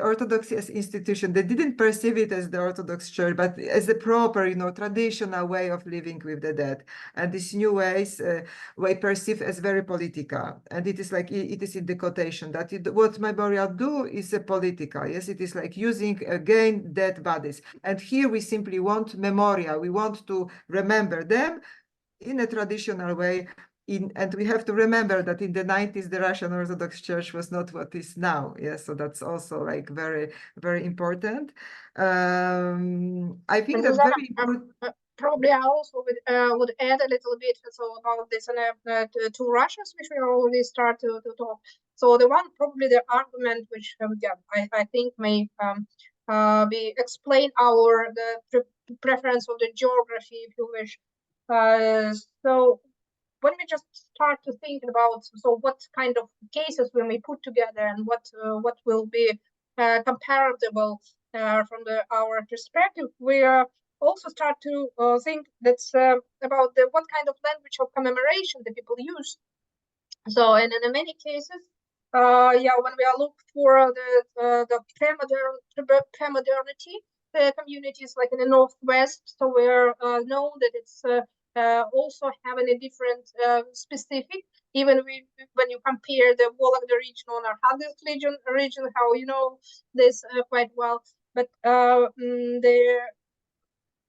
Orthodoxy as institution. They didn't perceive it as the Orthodox Church, but as a proper, traditional way of living with the dead. And these new ways were perceived as very political. And it is like, it is in the quotation that what memorial do is a political. Yes, it is like using again dead bodies. And here we simply want memorial. We want to remember them in a traditional way. And we have to remember that in the 90s, the Russian Orthodox Church was not what is now. Yes, so that's also like very, very important. I think that's very important. Probably I also would add a little bit so about this two Russians, which we already start to talk. So the one, probably the argument which I think may be explain the preference of the geography, if you wish. So when we just start to think about what kind of cases we may put together and what will be comparable from our perspective, we also start to think that's about what kind of language of commemoration the people use. So, and in many cases, when we are looking for the pre-modernity communities like in the Northwest, so we know that it's also having a different specific, even when you compare the Volga region or Arhangelsk region, how you know this quite well, but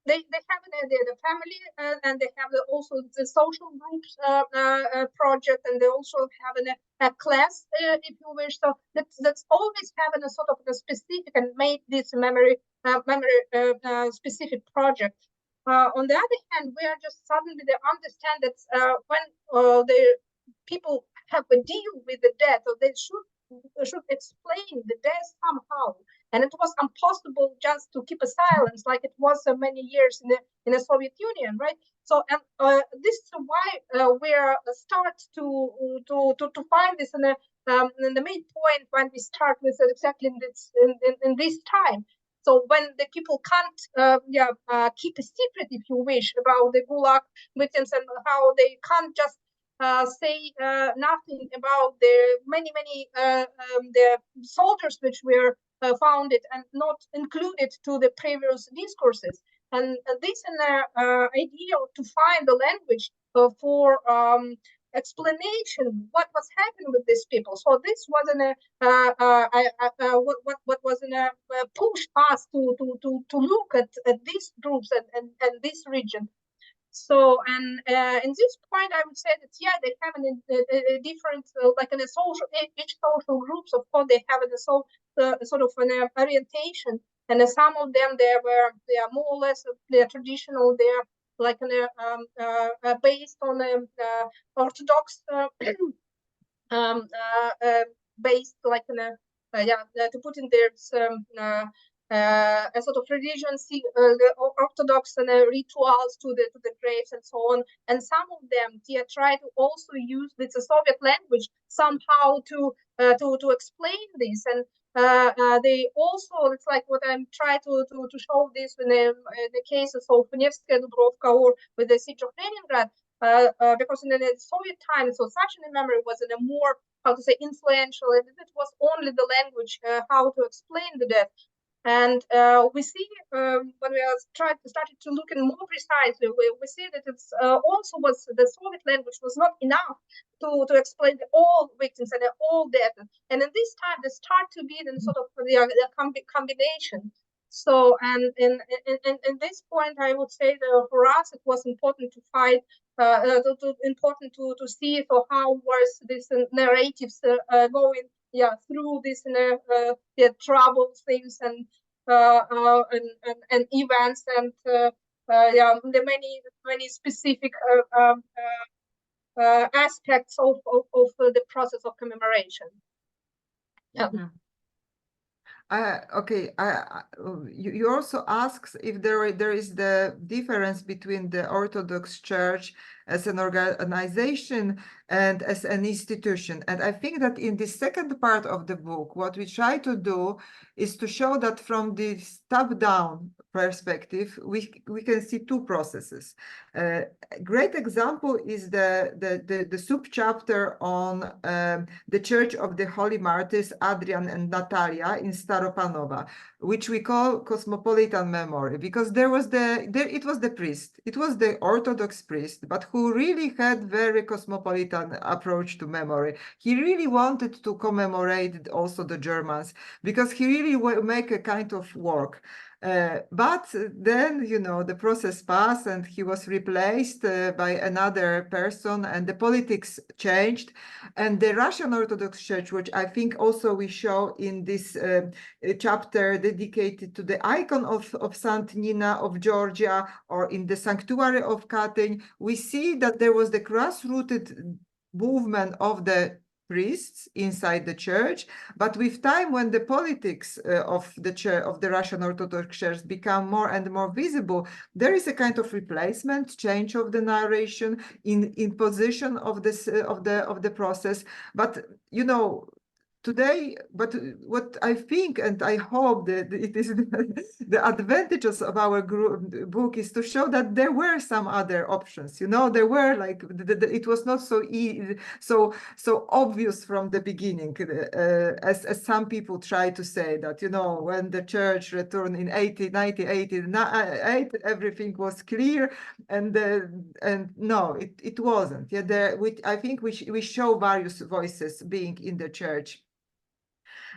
they have the family and they have also the social groups project, and they also have a class, if you wish. So that's always having a sort of a specific and made this memory specific project. On the other hand, we are just suddenly they understand that when the people have a deal with the death, or they should explain the death somehow. And it was impossible just to keep a silence like it was many years in the Soviet Union, right? So, and this is why we start to find this in the midpoint when we start with exactly in this time. So when the people can't keep a secret, if you wish, about the Gulag victims and how they can't just say nothing about the many the soldiers which were founded and not included to the previous discourses, and this idea to find the language for explanation what was happening with these people. So this wasn't what wasn't push us to look at these groups and this region. So, and in this point, I would say that they have a different, like in a social, each social groups, of course, they have a sort of an orientation, and some of them they are more or less they're traditional. They're like based on Orthodox, based like to put in there a sort of religion, the Orthodox and rituals to the graves and so on. And some of them they try to also use the Soviet language somehow to explain this. And they also, it's like what I'm trying to show this in the cases of Nevskaya Dubrovka or with the siege of Leningrad, because in the Soviet times, so such a memory was in a more, how to say, influential, and it was only the language how to explain the death. And we see when we started to look in more precisely, we see that it's also was the Soviet language was not enough to explain all victims and all death. And in this time, they start to be in sort of the combination. So, and in this point, I would say that for us, it was important to find, important to see so how was this narratives going through this trouble things and events and the many specific aspects of the process of commemoration. Okay, you also asked if there is the difference between the Orthodox Church as an organization and as an institution. And I think that in the second part of the book, what we try to do is to show that from the top-down perspective, we can see two processes. A great example is the subchapter on the Church of the Holy Martyrs Adrian and Natalia in Staropanova, which we call cosmopolitan memory, because it was the priest, it was the Orthodox priest, but who really had very cosmopolitan approach to memory. He really wanted to commemorate also the Germans, because he really make a kind of work. But then, you know, the process passed and he was replaced by another person, and the politics changed. And the Russian Orthodox Church, which I think also we show in this chapter dedicated to the icon of Saint Nina of Georgia, or in the sanctuary of Katyn, we see that there was the grassrooted movement of the priests inside the church, but with time, when the politics of the church, of the Russian Orthodox Church, become more and more visible, there is a kind of replacement, change of the narration, in position of this of the process. But you know, today, but what I think and I hope that it is the advantages of our book is to show that there were some other options. You know, there were like it was not so easy, so obvious from the beginning, as some people try to say that, you know, when the church returned in 1988, everything was clear, and no, it wasn't. Yeah, I think we show various voices being in the church.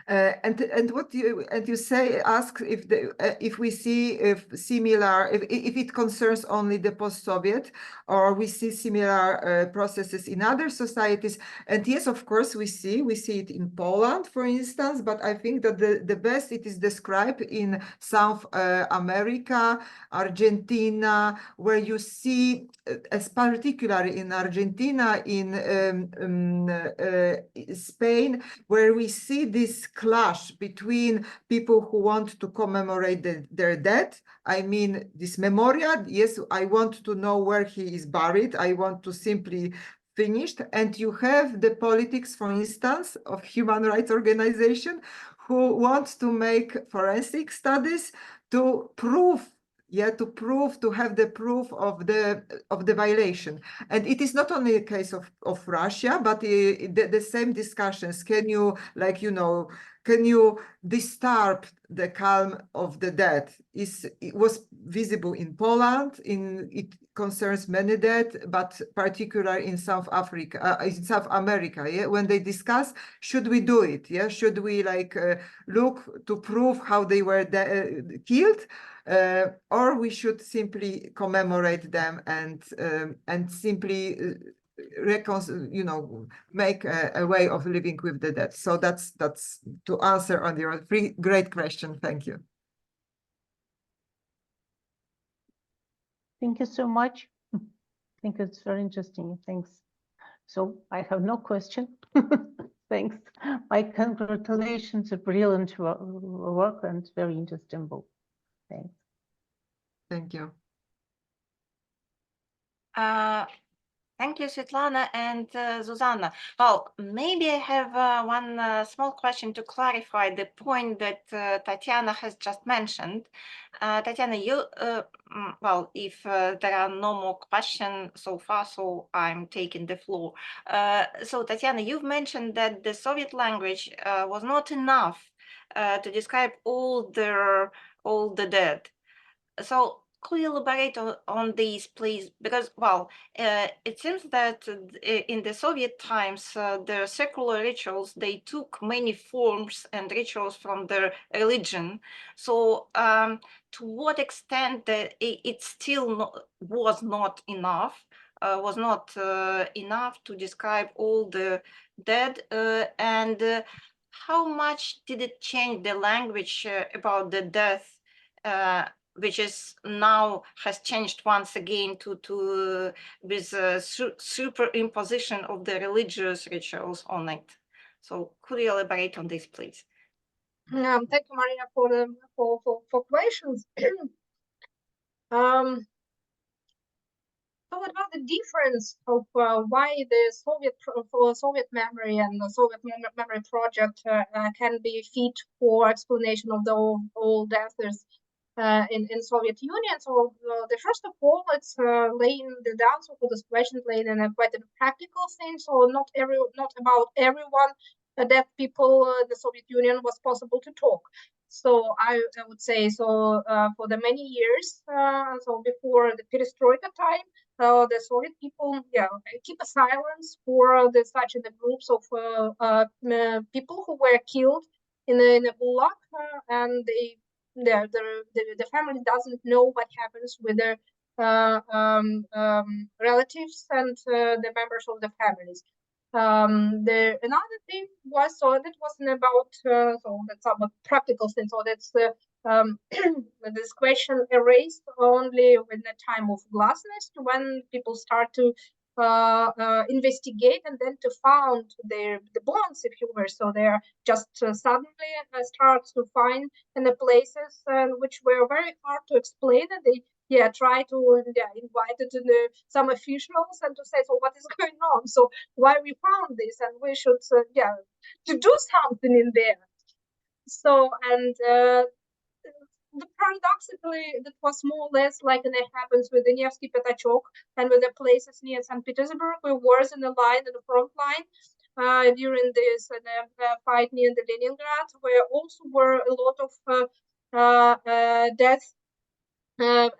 And what you say, ask if we see if it concerns only the post-Soviet, or we see similar processes in other societies. And yes, of course, we see it in Poland, for instance. But I think that the best it is described in South America, Argentina, where you see, as particularly in Argentina, in Spain, where we see this clash between people who want to commemorate their dead. I mean, this memorial, yes, I want to know where he is buried. I want to simply finish. And you have the politics, for instance, of human rights organization who want to make forensic studies to prove, to have the proof of the violation. And it is not only a case of Russia, but the same discussions. Can you, like, you know, can you disturb the calm of the dead? It was visible in Poland. It concerns many dead, but particularly in South Africa, in South America. Yeah, when they discuss, should we do it? Yeah, should we look to prove how they were killed, or we should simply commemorate them and simply make a way of living with the dead. So that's to answer on your great question. Thank you. Thank you so much. I think it's very interesting. Thanks. So I have no question. Thanks. My congratulations, a brilliant work and very interesting book. Thanks. Thank you. Thank you, Svietlana and Zuzanna. Well, maybe I have one small question to clarify the point that Tatiana has just mentioned. Tatiana, you, well, if there are no more questions so far, so I'm taking the floor. So Tatiana, you've mentioned that the Soviet language was not enough to describe all the dead. So could you elaborate on these, please? Because, well, it seems that in the Soviet times, the secular rituals, they took many forms and rituals from the religion. So to what extent that it still was not enough to describe all the dead, and how much did it change the language about the death, which is now has changed once again with superimposition of the religious rituals on it. So could you elaborate on this, please? Thank you, Maria, for questions. So what about the difference of why the Soviet memory and the Soviet memory project can be fit for explanation of the old answers? in Soviet Union. So the first of all, it's laying the down for this question laid in quite a practical thing. So not about everyone that people the Soviet Union was possible to talk. So I would say so for the many years, so before the perestroika time, the Soviet people, keep a silence for the such the groups of people who were killed in the Gulag, and the family doesn't know what happens with their relatives and the members of the families. Another thing was, so that wasn't about so that's about practical things. So that's this question erased only when the time of glasnost, when people start to investigate and then to found the bonds, if you were. So they're just suddenly start to find in the places which were very hard to explain, and they try to invite it to some officials and to say, so what is going on? So why we found this, and we should to do something in there. So and paradoxically, that was more or less like it happens with the Nevsky Petachok and with the places near St. Petersburg, where wars in the line, in the front line, during this fight near the Leningrad, where also were a lot of deaths. And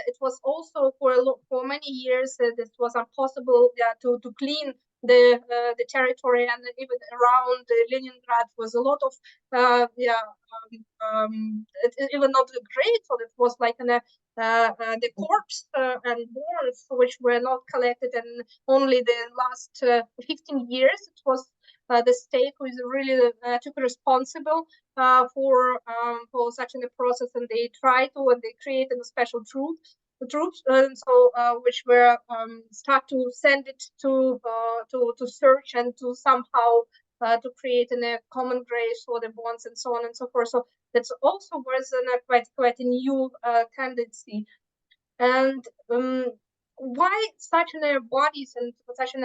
it was also for many years this was impossible to clean the territory, and even around Leningrad was a lot of even not great. So it was like the corpse and bones which were not collected, and only the last 15 years it was the state who is really took responsible for such a process, and they try to, and they created a special troops, and so which were start to send it to search and to somehow to create a common grave for the bonds and so on and so forth. So that's also was quite a new tendency. And why such bodies and such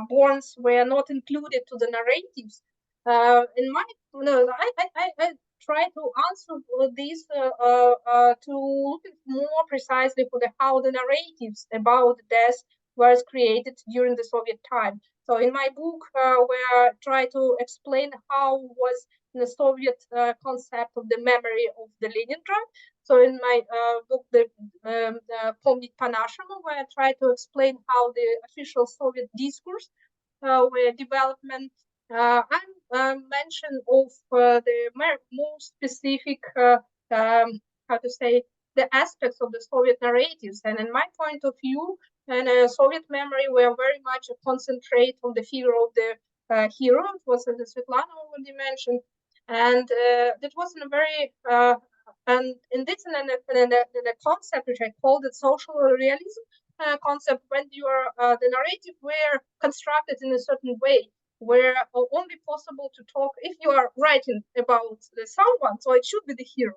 bonds were not included to the narratives? In my I try to answer this to look more precisely for how the narratives about death was created during the Soviet time. So in my book, where I try to explain how was the Soviet concept of the memory of the Leningrad. So in my book, the Pomnit по-нашему, where I try to explain how the official Soviet discourse were development, and mention of the most specific, how to say, the aspects of the Soviet narratives. And in my point of view, and Soviet memory were very much a concentrate on the figure of the hero. It was the Svietlana already mentioned, and that was in a very and in this in a concept which I called it social realism concept, when the narrative were constructed in a certain way, where only possible to talk if you are writing about someone, so it should be the hero.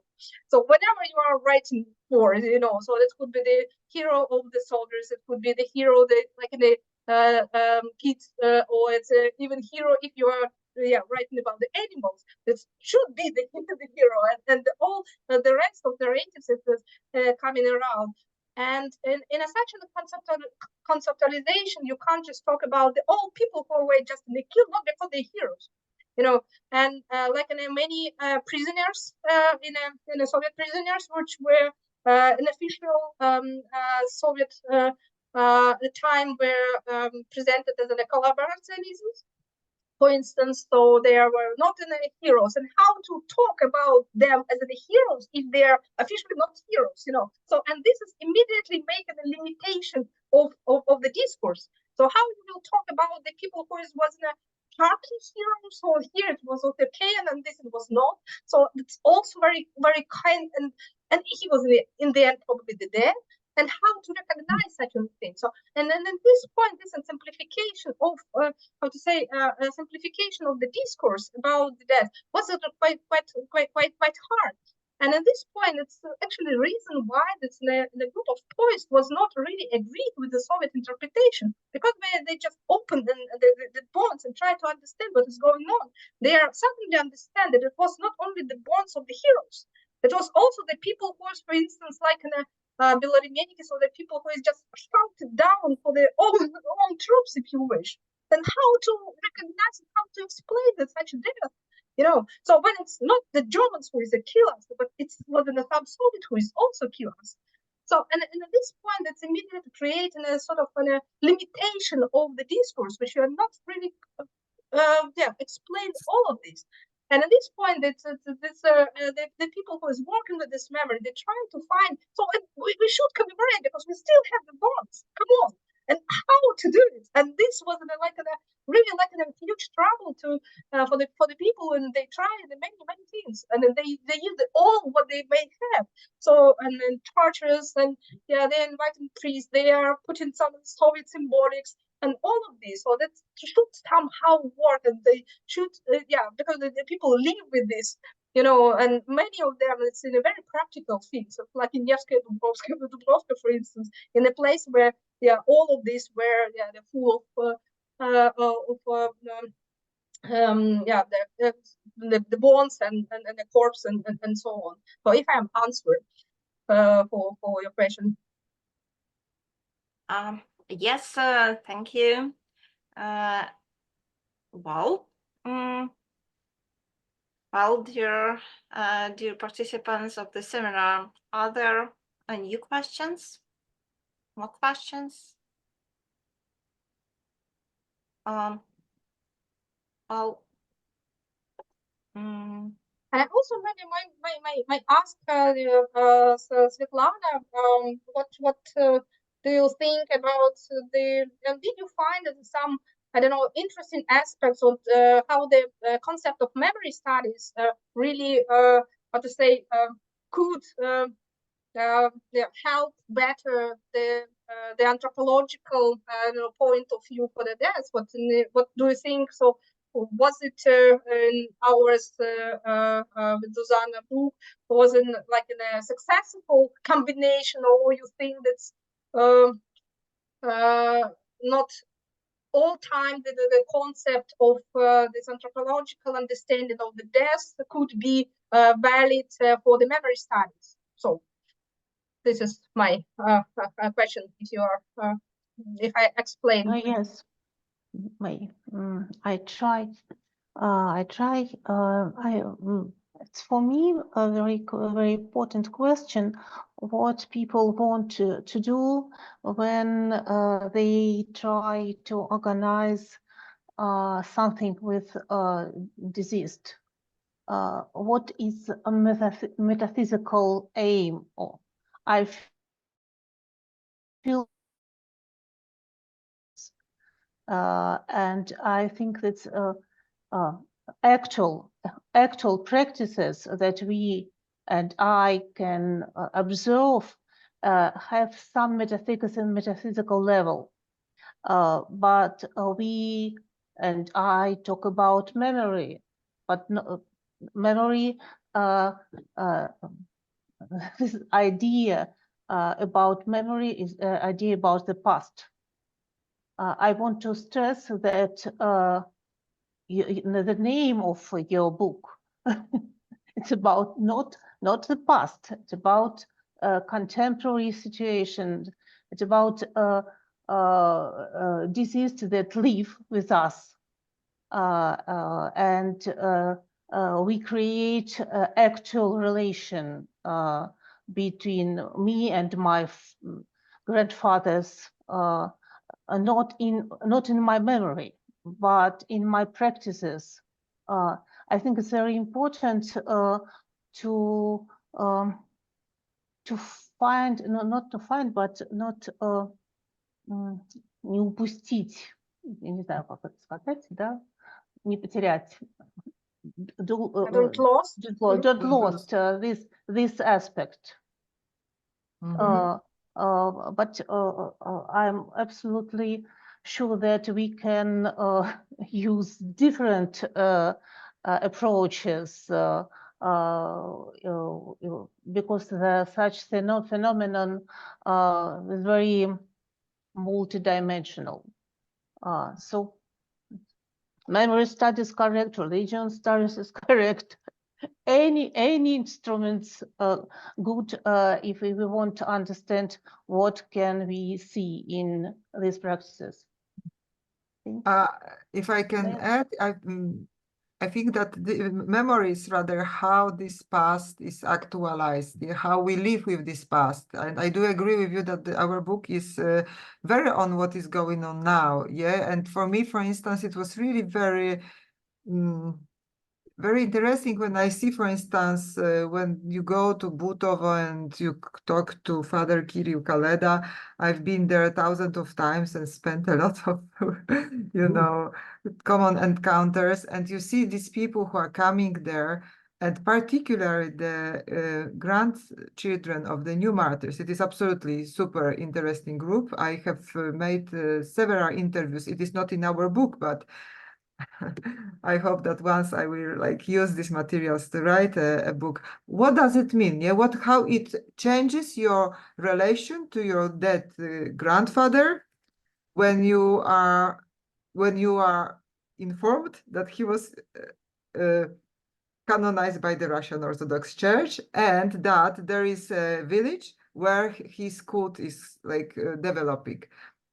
So whenever you are writing for, so that could be the hero of the soldiers, it could be the hero like the kids, or it's even hero if you are writing about the animals. That should be the hero, and all the rest of the narratives is coming around. And in a such a conceptualization, you can't just talk about the old people who were just killed, not because they're heroes, and like in many prisoners in the Soviet prisoners, which were an official Soviet time were presented as a collaborationism, for instance. So they were not heroes, and how to talk about them as the heroes if they're officially not heroes, So, and this is immediately making a limitation of the discourse. So how you will talk about the people who wasn't partly heroes, so here it was okay, and this it was not. So it's also very, very kind, and he was in the end probably the dead. And how to recognize such a thing. So, and then at this point, this is a simplification of a simplification of the discourse about the death was quite hard. And at this point, it's actually the reason why the group of poets was not really agreed with the Soviet interpretation, because they just opened the bonds and tried to understand what is going on. They suddenly understand that it was not only the bonds of the heroes, It was also the people who was, for instance, like in a Belarusian, so the people who is just shouted down for their own troops, if you wish. Then how to recognize and how to explain that such a death? You know, so when it's not the Germans who is the killers, but it's what the Soviet who is also killers. So, and at this point, it's immediately creating a sort of a limitation of the discourse, which you are not really explained all of this. And at this point, the people who is working with this memory, they're trying to find. So we should commemorate because we still have the bonds. Come on, and how to do it? And this was really like a huge trouble to for the people, and they tried many things, and then they used all what they may have. So and then churches, and they're inviting priests, they are putting some Soviet symbolics. And all of this, so that should somehow work, and they should, because the people live with this, you know, and many of them, it's in a very practical thing. So like in Nevskaya Dubrovka, for instance, in a place where, all of this, where, they're full of the bones and the corpse and so on. So if I'm answered for your question. Yes, thank you. Well, dear participants of the seminar, are there new questions? More questions? And I also maybe might ask Svietlana, what do you think about the? Did you find some, I don't know, interesting aspects of how the concept of memory studies really, how to say, could help better the anthropological point of view for the death? What do you think? So was it in ours with Zuzanna book? Was it like in a successful combination, or you think that's not all time the concept of this anthropological understanding of the death could be valid for the memory studies? So this is my question. If you are, if I explain. Yes, I try. It's for me a very important question. What people want to do when they try to organize something with deceased. What is a metaphysical aim? I feel, and I think that's actual practices that we and I can observe have some metaphysical level, but we and I talk about memory, but no, memory, this idea about memory is idea about the past. I want to stress that the name of your book, it's about not the past, it's about contemporary situations, it's about deceased that live with us, and we create actual relation between me and my grandfathers, not in my memory, but in my practices. I think it's very important to find, not to find, but not не упустить, я не знаю, как это сказать, да, не потерять. Don't lost this aspect. But I'm absolutely sure that we can use different approaches because such phenomenon is very multidimensional. So memory studies correct, religion studies is correct, any instruments good if we want to understand what can we see in these practices. If I can Yeah. add, I think that the memory is rather how this past is actualized, how we live with this past. And I do agree with you that our book is very on what is going on now. Yeah. And for me, for instance, it was really very interesting when I see, for instance, when you go to Butovo and you talk to Father Kirill Kaleda. I've been there thousands of times and spent a lot of, you know, common encounters. And you see these people who are coming there, and particularly the grandchildren of the new martyrs. It is absolutely super interesting group. I have made several interviews. It is not in our book, but I hope that once I will use these materials to write a book. What does it mean? Yeah, how it changes your relation to your dead grandfather when you are informed that he was canonized by the Russian Orthodox Church, and that there is a village where his cult is developing.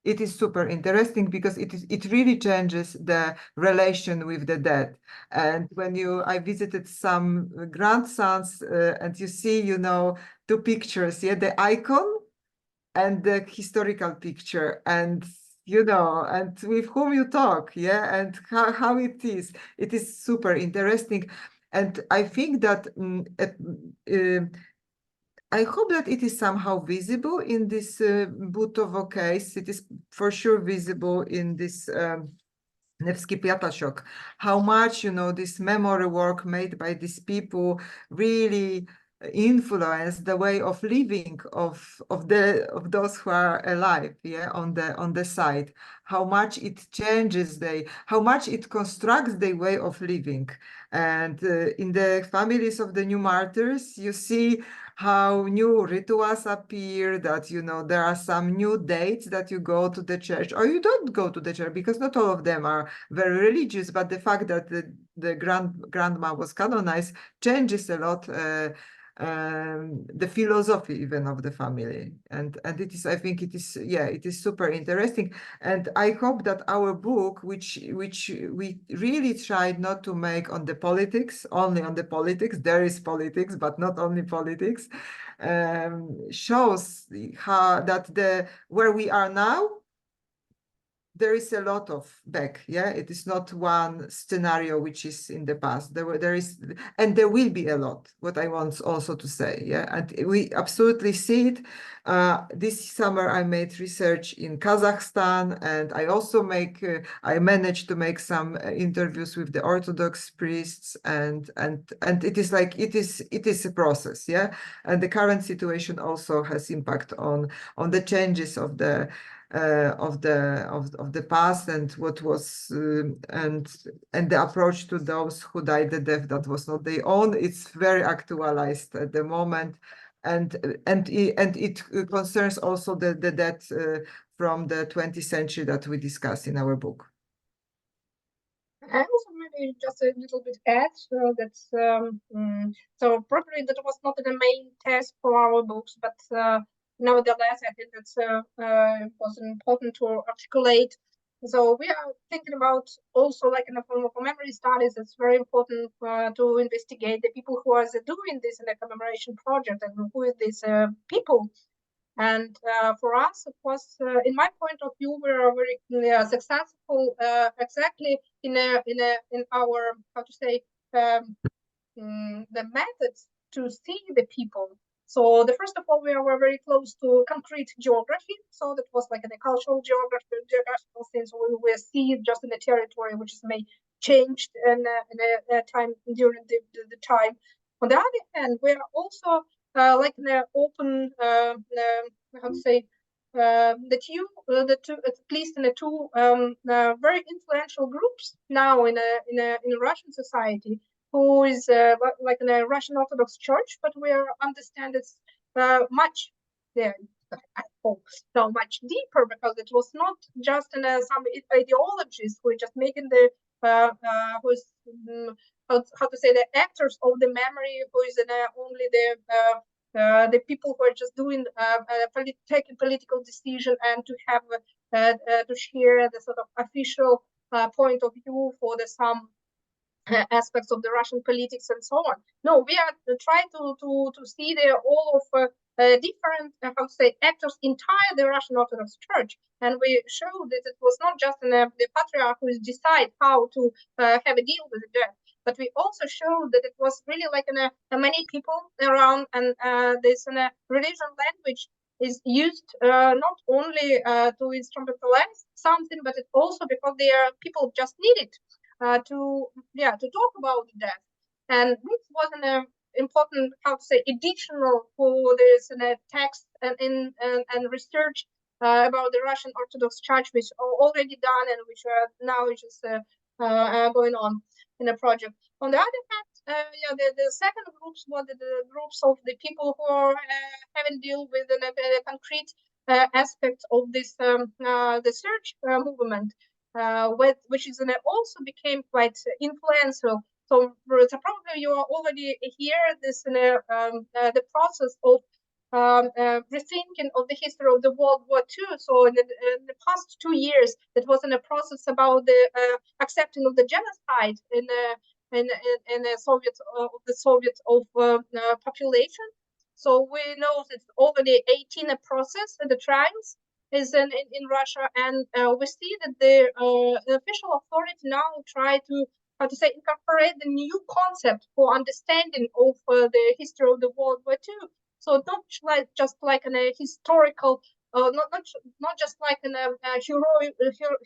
It is super interesting because it really changes the relation with the dead. And when I visited some grandsons and you see, two pictures, yeah, the icon and the historical picture, and and with whom you talk, yeah, and how it is super interesting. And I think that I hope that it is somehow visible in this Butovo case. It is for sure visible in this Nevsky Piatashok, how much, this memory work made by these people really influence the way of living of those who are alive, yeah, on the site. How much it changes how much it constructs their way of living. And in the families of the new martyrs, you see how new rituals appear, that there are some new dates that you go to the church or you don't go to the church, because not all of them are very religious, but the fact that the grandma was canonized changes a lot the philosophy even of the family. And it is, I think it is super interesting. And I hope that our book, which we really tried not to make only on the politics, there is politics, but not only politics, shows how that where we are now, there is a lot of back, yeah. It is not one scenario which is in the past. There is, and there will be a lot. What I want also to say, yeah, and we absolutely see it. This summer I made research in Kazakhstan, and I also I managed to make some interviews with the Orthodox priests, and it is it is a process, yeah. And the current situation also has impact on the changes of the past, and what was and the approach to those who died the death that was not their own. It's very actualized at the moment, and it concerns also the death from the 20th century that we discuss in our book. I also maybe just a little bit add so probably that was not the main task for our books, but nevertheless, I think that's was important to articulate. So we are thinking about also in the form of memory studies. It's very important to investigate the people who are doing this in the commemoration project and who are these people. And for us, it was, in my point of view, we are very successful exactly in our, how to say, the methods to see the people. So first of all, we were very close to concrete geography. So that was in a cultural geographical sense. We see it just in the territory, which is may changed in a time during the time. On the other hand, we are also in the open, how to say, the two, at least in the two very influential groups now in a Russian society, who is in a Russian Orthodox Church, but we understand it's much there. I hope so much deeper, because it was not just in some ideologies who are just making the who's how to say, the actors of the memory, who is only the people who are just doing taking political decision and to have to share the sort of official point of view for the some aspects of the Russian politics and so on. No, we are trying to see all of different, how to say, actors entire the Russian Orthodox Church, and we show that it was not just the Patriarch who decide how to have a deal with the death, but we also show that it was really like many people around, and this religion language is used not only to instrumentalize something, but it also because people just need it to talk about the death. And this was an important, how to say, additional for this text and research about the Russian Orthodox Church, which are already done and which are now just going on in a project. On the other hand, the second groups were the groups of the people who are having deal with the concrete aspects of this the search movement, which is also became quite influential. So probably you are already here this the process of rethinking of the history of the World War II. So in the past 2 years, that was in a process about the accepting of the genocide in the Soviet population. So we know that already 18 process the trials is in Russia, and we see that the official authority now try to, how to say, incorporate the new concept for understanding of the history of the World War II. So not just like a historical, not just like a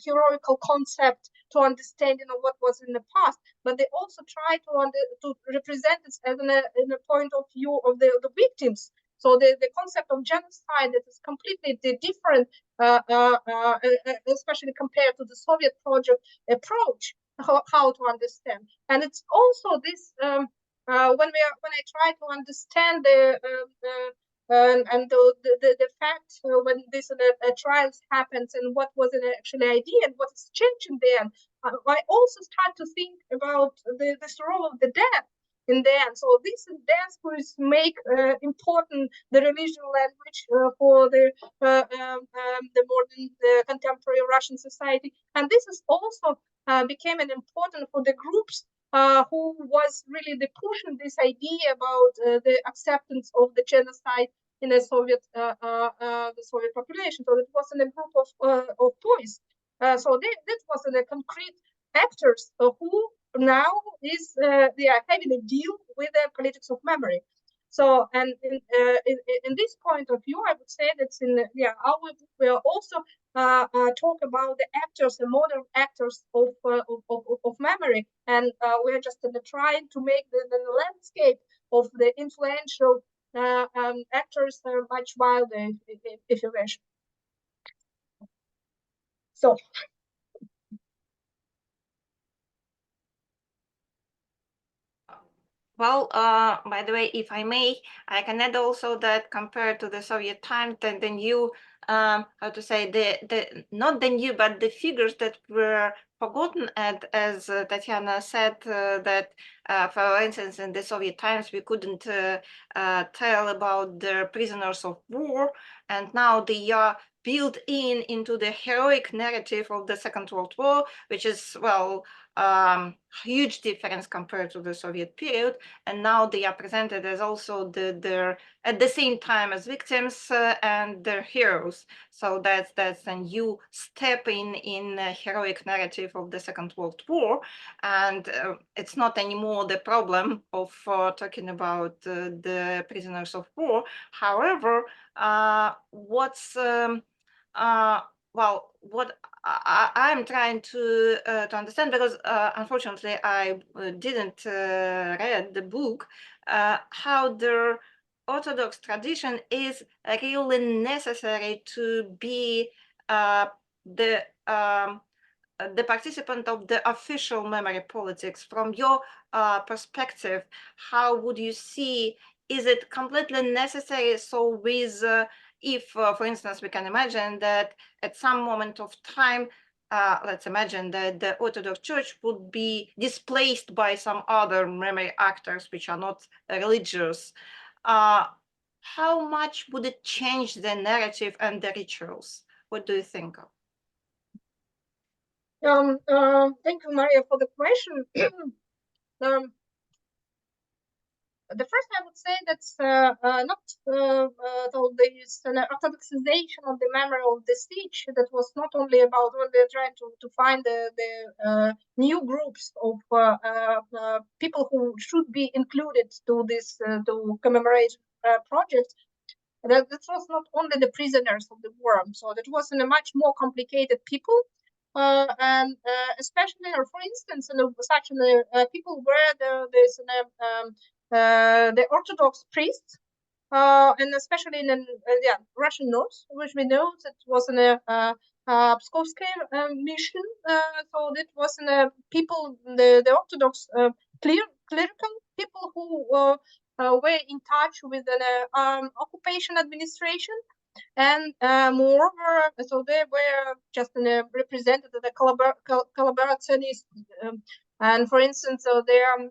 heroical concept to understanding of what was in the past, but they also try to represent it as in a point of view of the victims. So the concept of genocide that is completely different, especially compared to the Soviet project approach, how to understand. And it's also this when I try to understand the fact when this trials happens and what was an actual idea and what is changing there, I also start to think about this role of the death in the end. So this death was make important the religious language for the modern contemporary Russian society, and this is also became an important for the groups who was really the pushing this idea about the acceptance of the genocide in the Soviet population. So it was in a group of boys. So that was in a concrete actors who now is they are having a deal with the politics of memory. So, and in this point of view, I would say that we will also talk about the actors, the modern actors of memory, and we're just trying to make the landscape of the influential actors much wilder, if you wish. So. Well, by the way, if I may, I can add also that compared to the Soviet times, then the new, how to say, not the new, but the figures that were forgotten, and as Tatiana said, that for instance, in the Soviet times, we couldn't tell about the prisoners of war, and now they are built into the heroic narrative of the Second World War, which is, well, huge difference compared to the Soviet period, and now they are presented as also at the same time as victims and their heroes. So that's a new step in the heroic narrative of the Second World War, and it's not anymore the problem of talking about the prisoners of war. However, what I'm trying to understand, because unfortunately I didn't read the book, how the Orthodox tradition is really necessary to be the participant of the official memory politics. From your perspective, how would you see? Is it completely necessary? So with if, for instance, we can imagine that at some moment of time, let's imagine that the Orthodox Church would be displaced by some other memory actors which are not religious, how much would it change the narrative and the rituals? What do you think of? Thank you, Maria, for the question. The first, I would say that's not this Orthodoxization of the memory of the siege. That was not only about when they're trying to find the new groups of people who should be included to this to commemorate project. That was not only the prisoners of the war. So that was a much more complicated people. And especially, or for instance, such people where there's the Orthodox priests, and especially in Russian North, which we know that was in a Pskovsky mission. So that was in a people, the Orthodox clerical people who were in touch with the occupation administration. And moreover, so they were just represented the collaborationist, and for instance, so they are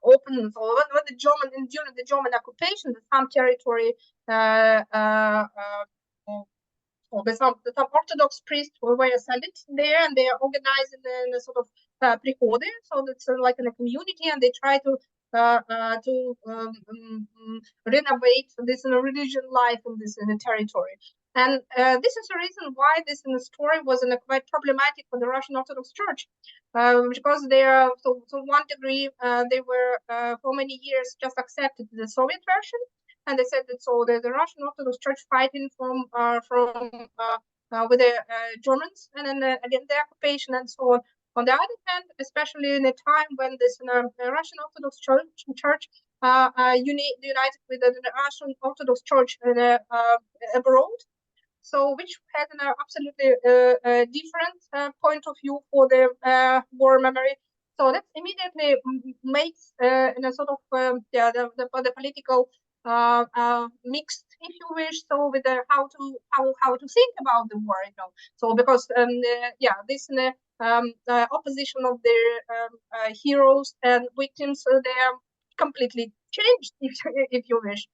open. So when the German during the German occupation, some territory, some Orthodox priests were sent there, and they are organized in a sort of prihody. So that's like in a community, and they try to renovate this religion life in the territory. And this is the reason why this story was quite problematic for the Russian Orthodox Church, because they are to one degree they were for many years just accepted the Soviet version, and they said that so the Russian Orthodox Church fighting with the Germans and then against the occupation and so on. On the other hand, especially in a time when this Russian Orthodox Church united with the Russian Orthodox Church abroad, so which had an absolutely different point of view for the war memory. So that immediately makes in a sort of the political mixed, if you wish, so with how to think about the war, you know. So because this opposition of the heroes and victims, they are completely changed, if you wish.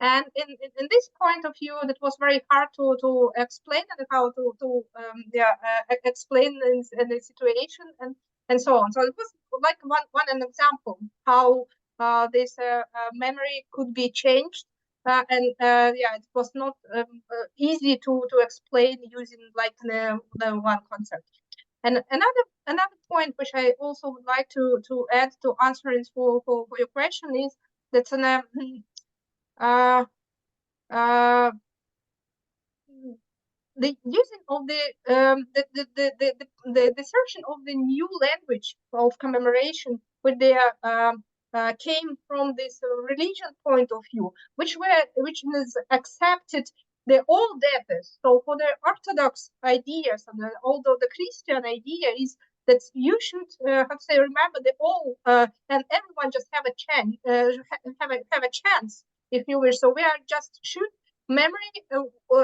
And in this point of view, that was very hard to explain and how to explain in the situation and so on. So it was like one example how this memory could be changed, and it was not easy to explain using like the one concept. And another point which I also would like to add to answering for your question is that the using of the assertion of the new language of commemoration, which they came from this religion point of view, which is accepted the old debtors. So for the Orthodox ideas, and although the Christian idea is that you should remember the all and everyone just have a chance, have a chance, if you wish. So we are just should memory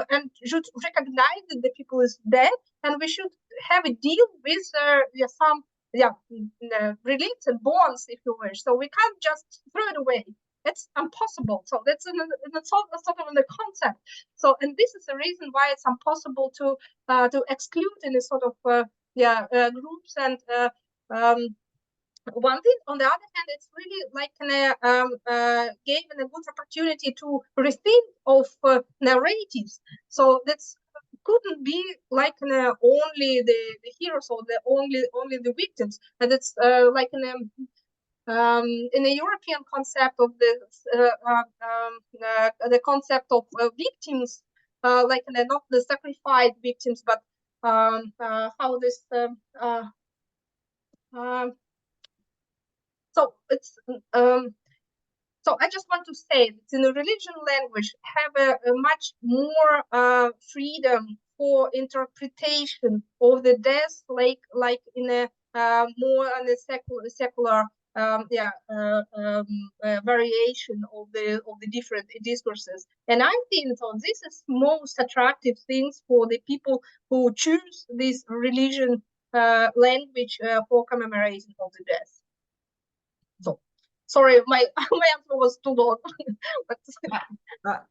and should recognize that the people is dead, and we should have a deal with some relics and bonds, if you wish. So we can't just throw it away. It's impossible. So that's sort of in the concept. So, and this is the reason why it's impossible to exclude in a sort of groups. And one thing, on the other hand, it's really like gave a good opportunity to rethink of narratives. So that's couldn't be like only the heroes or the only the victims, and it's like in the European concept of the concept of victims, like not the sacrificed victims, but how this so it's so I just want to say that in the religion language have a much more freedom for interpretation of the death, like in a more on the secular variation of the different discourses. And I think so this is most attractive things for the people who choose this religion language for commemoration of the death. So sorry, my answer was too long. But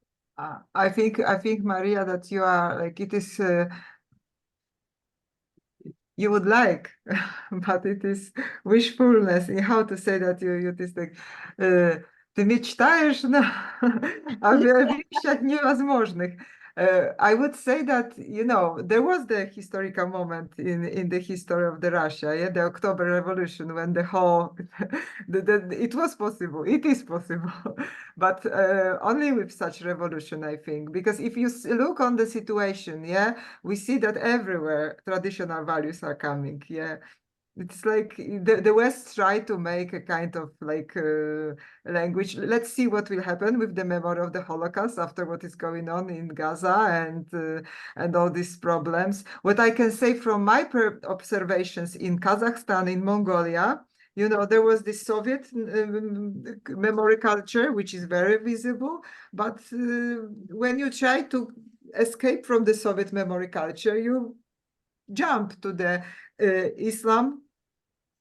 I think Maria, that you are like, it is you would like, but it is wishfulness in how to say that you it is like ty mечтаешь, no, a w wieściach niewozможnych. I would say that, you know, there was the historical moment in the history of the Russia, yeah, the October Revolution, when the whole, it was possible, it is possible, but only with such revolution, I think, because if you look on the situation, yeah, we see that everywhere traditional values are coming, yeah. It's like the West tried to make a kind of like language. Let's see what will happen with the memory of the Holocaust after what is going on in Gaza and all these problems. What I can say from my observations in Kazakhstan, in Mongolia, you know, there was this Soviet memory culture, which is very visible. But when you try to escape from the Soviet memory culture, you jump to the Islam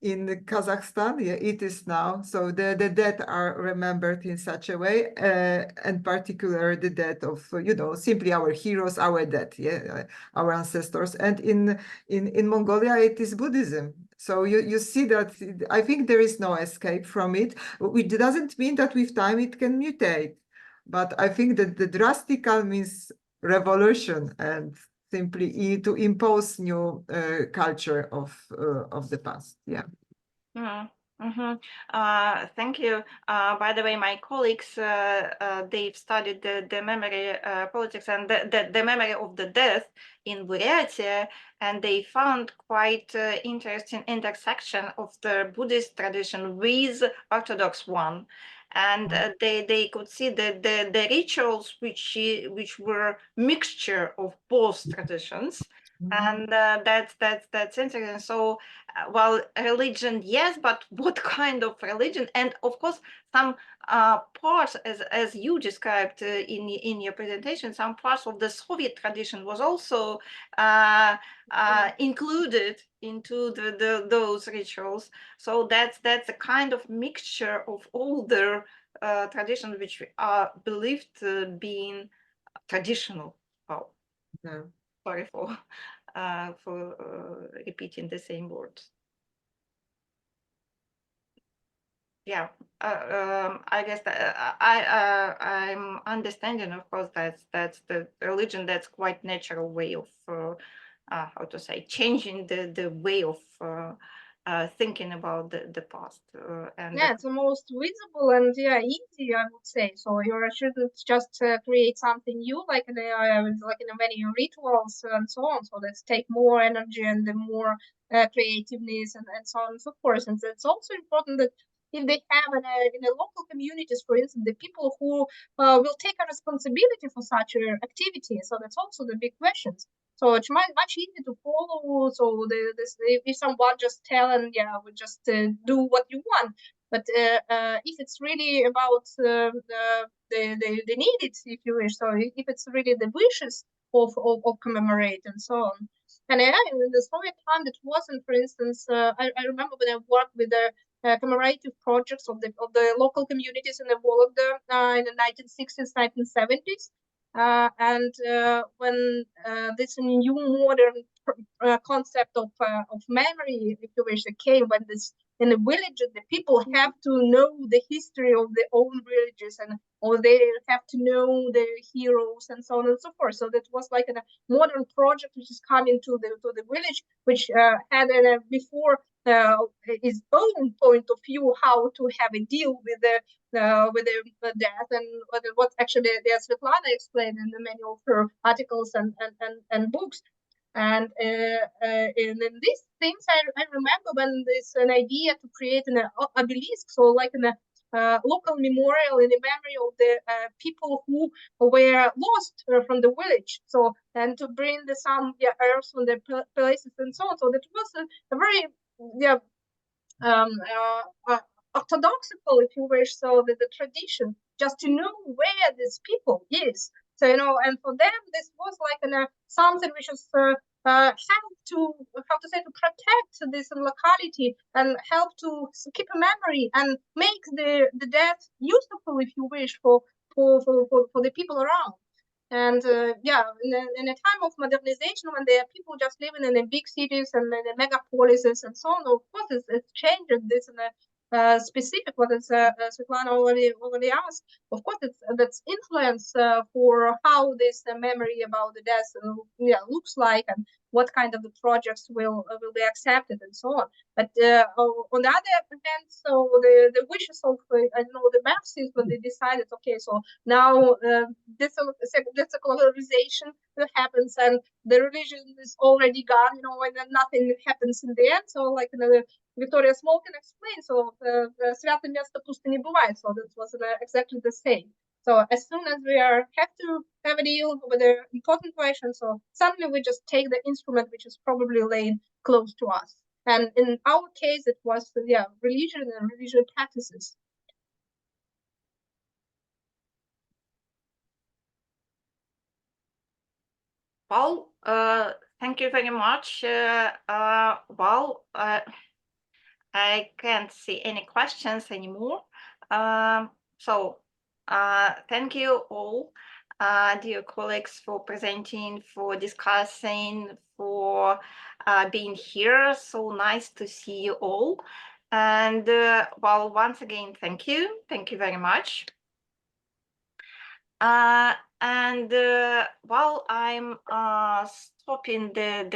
in Kazakhstan. Yeah, it is now. So the dead are remembered in such a way, and particular the death of, you know, simply our heroes, our dead, yeah, our ancestors. And in Mongolia, it is Buddhism. So you see that I think there is no escape from it, which doesn't mean that with time it can mutate. But I think that the drastical means revolution and simply to impose new culture of the past. Yeah. Thank you. By the way, my colleagues, they've studied the memory politics and the memory of the death in Buryatia, and they found quite interesting intersection of the Buddhist tradition with Orthodox one. And they could see the rituals which were mixture of both traditions. And that's interesting. So, well, religion, yes, but what kind of religion? And of course, some parts, as you described in your presentation, some parts of the Soviet tradition was also included into those rituals. So that's a kind of mixture of older traditions which are believed being traditional. Oh, yeah. Sorry for repeating the same words. Yeah, I guess that I'm understanding, of course, that's the religion. That's quite natural way of how to say, changing the way of thinking about the past. And yeah, it's the most visible and easy, I would say. So you shouldn't just create something new, like in many rituals and so on. So let's take more energy and the more creativeness and so on and so forth. And it's also important that if they have in the local communities, for instance, the people who will take a responsibility for such activity. So that's also the big questions. So it's much easier to follow. So if someone just tell and we just do what you want, but if it's really about the needed, if you wish, so if it's really the wishes of commemorate and so on. And in the Soviet time, that wasn't, for instance, I remember when I worked with the commemorative projects of the local communities in the Vologda in the 1960s, 1970s. And when this new modern concept of memory, if you wish, came, when this in the village, the people have to know the history of their own villages, or they have to know their heroes and so on and so forth. So that was like a modern project which is coming to the village, which had before his own point of view how to have a deal with the death, and what actually Svietlana explained in many of her articles and books. And in these things, I remember when there's an idea to create an obelisk, so like a local memorial in the memory of the people who were lost from the village. So, and to bring some earth from the places and so on. So that was a very orthodoxical, if you wish, so the tradition, just to know where this people is. So, you know, and for them, this was like something which is help to, how to say, to protect this locality and help to keep a memory and make the death useful, if you wish, for the people around. And yeah, in a time of modernization, when there are people just living in the big cities and in the megapolises and so on, of course, it's changed this in a specific, what is Svietlana already asked. Of course, that's influence for how this memory about the death looks like, and what kind of the projects will be accepted and so on. But on the other hand, so the wishes of the Marxists, when they decided, okay, so now desecularization happens and the religion is already gone, you know, and then nothing happens in the end. So like Victoria Smolkin explained, so святое место пусто не бывает. So that was exactly the same. So as soon as we have to have a deal with an important question, so suddenly we just take the instrument which is probably laying close to us. And in our case, it was religion and religious practices. Well, thank you very much. Well, I can't see any questions anymore. So thank you all, dear colleagues, for presenting, for discussing, for being here. So nice to see you all. And well, once again, thank you. Thank you very much. And well, I'm stopping the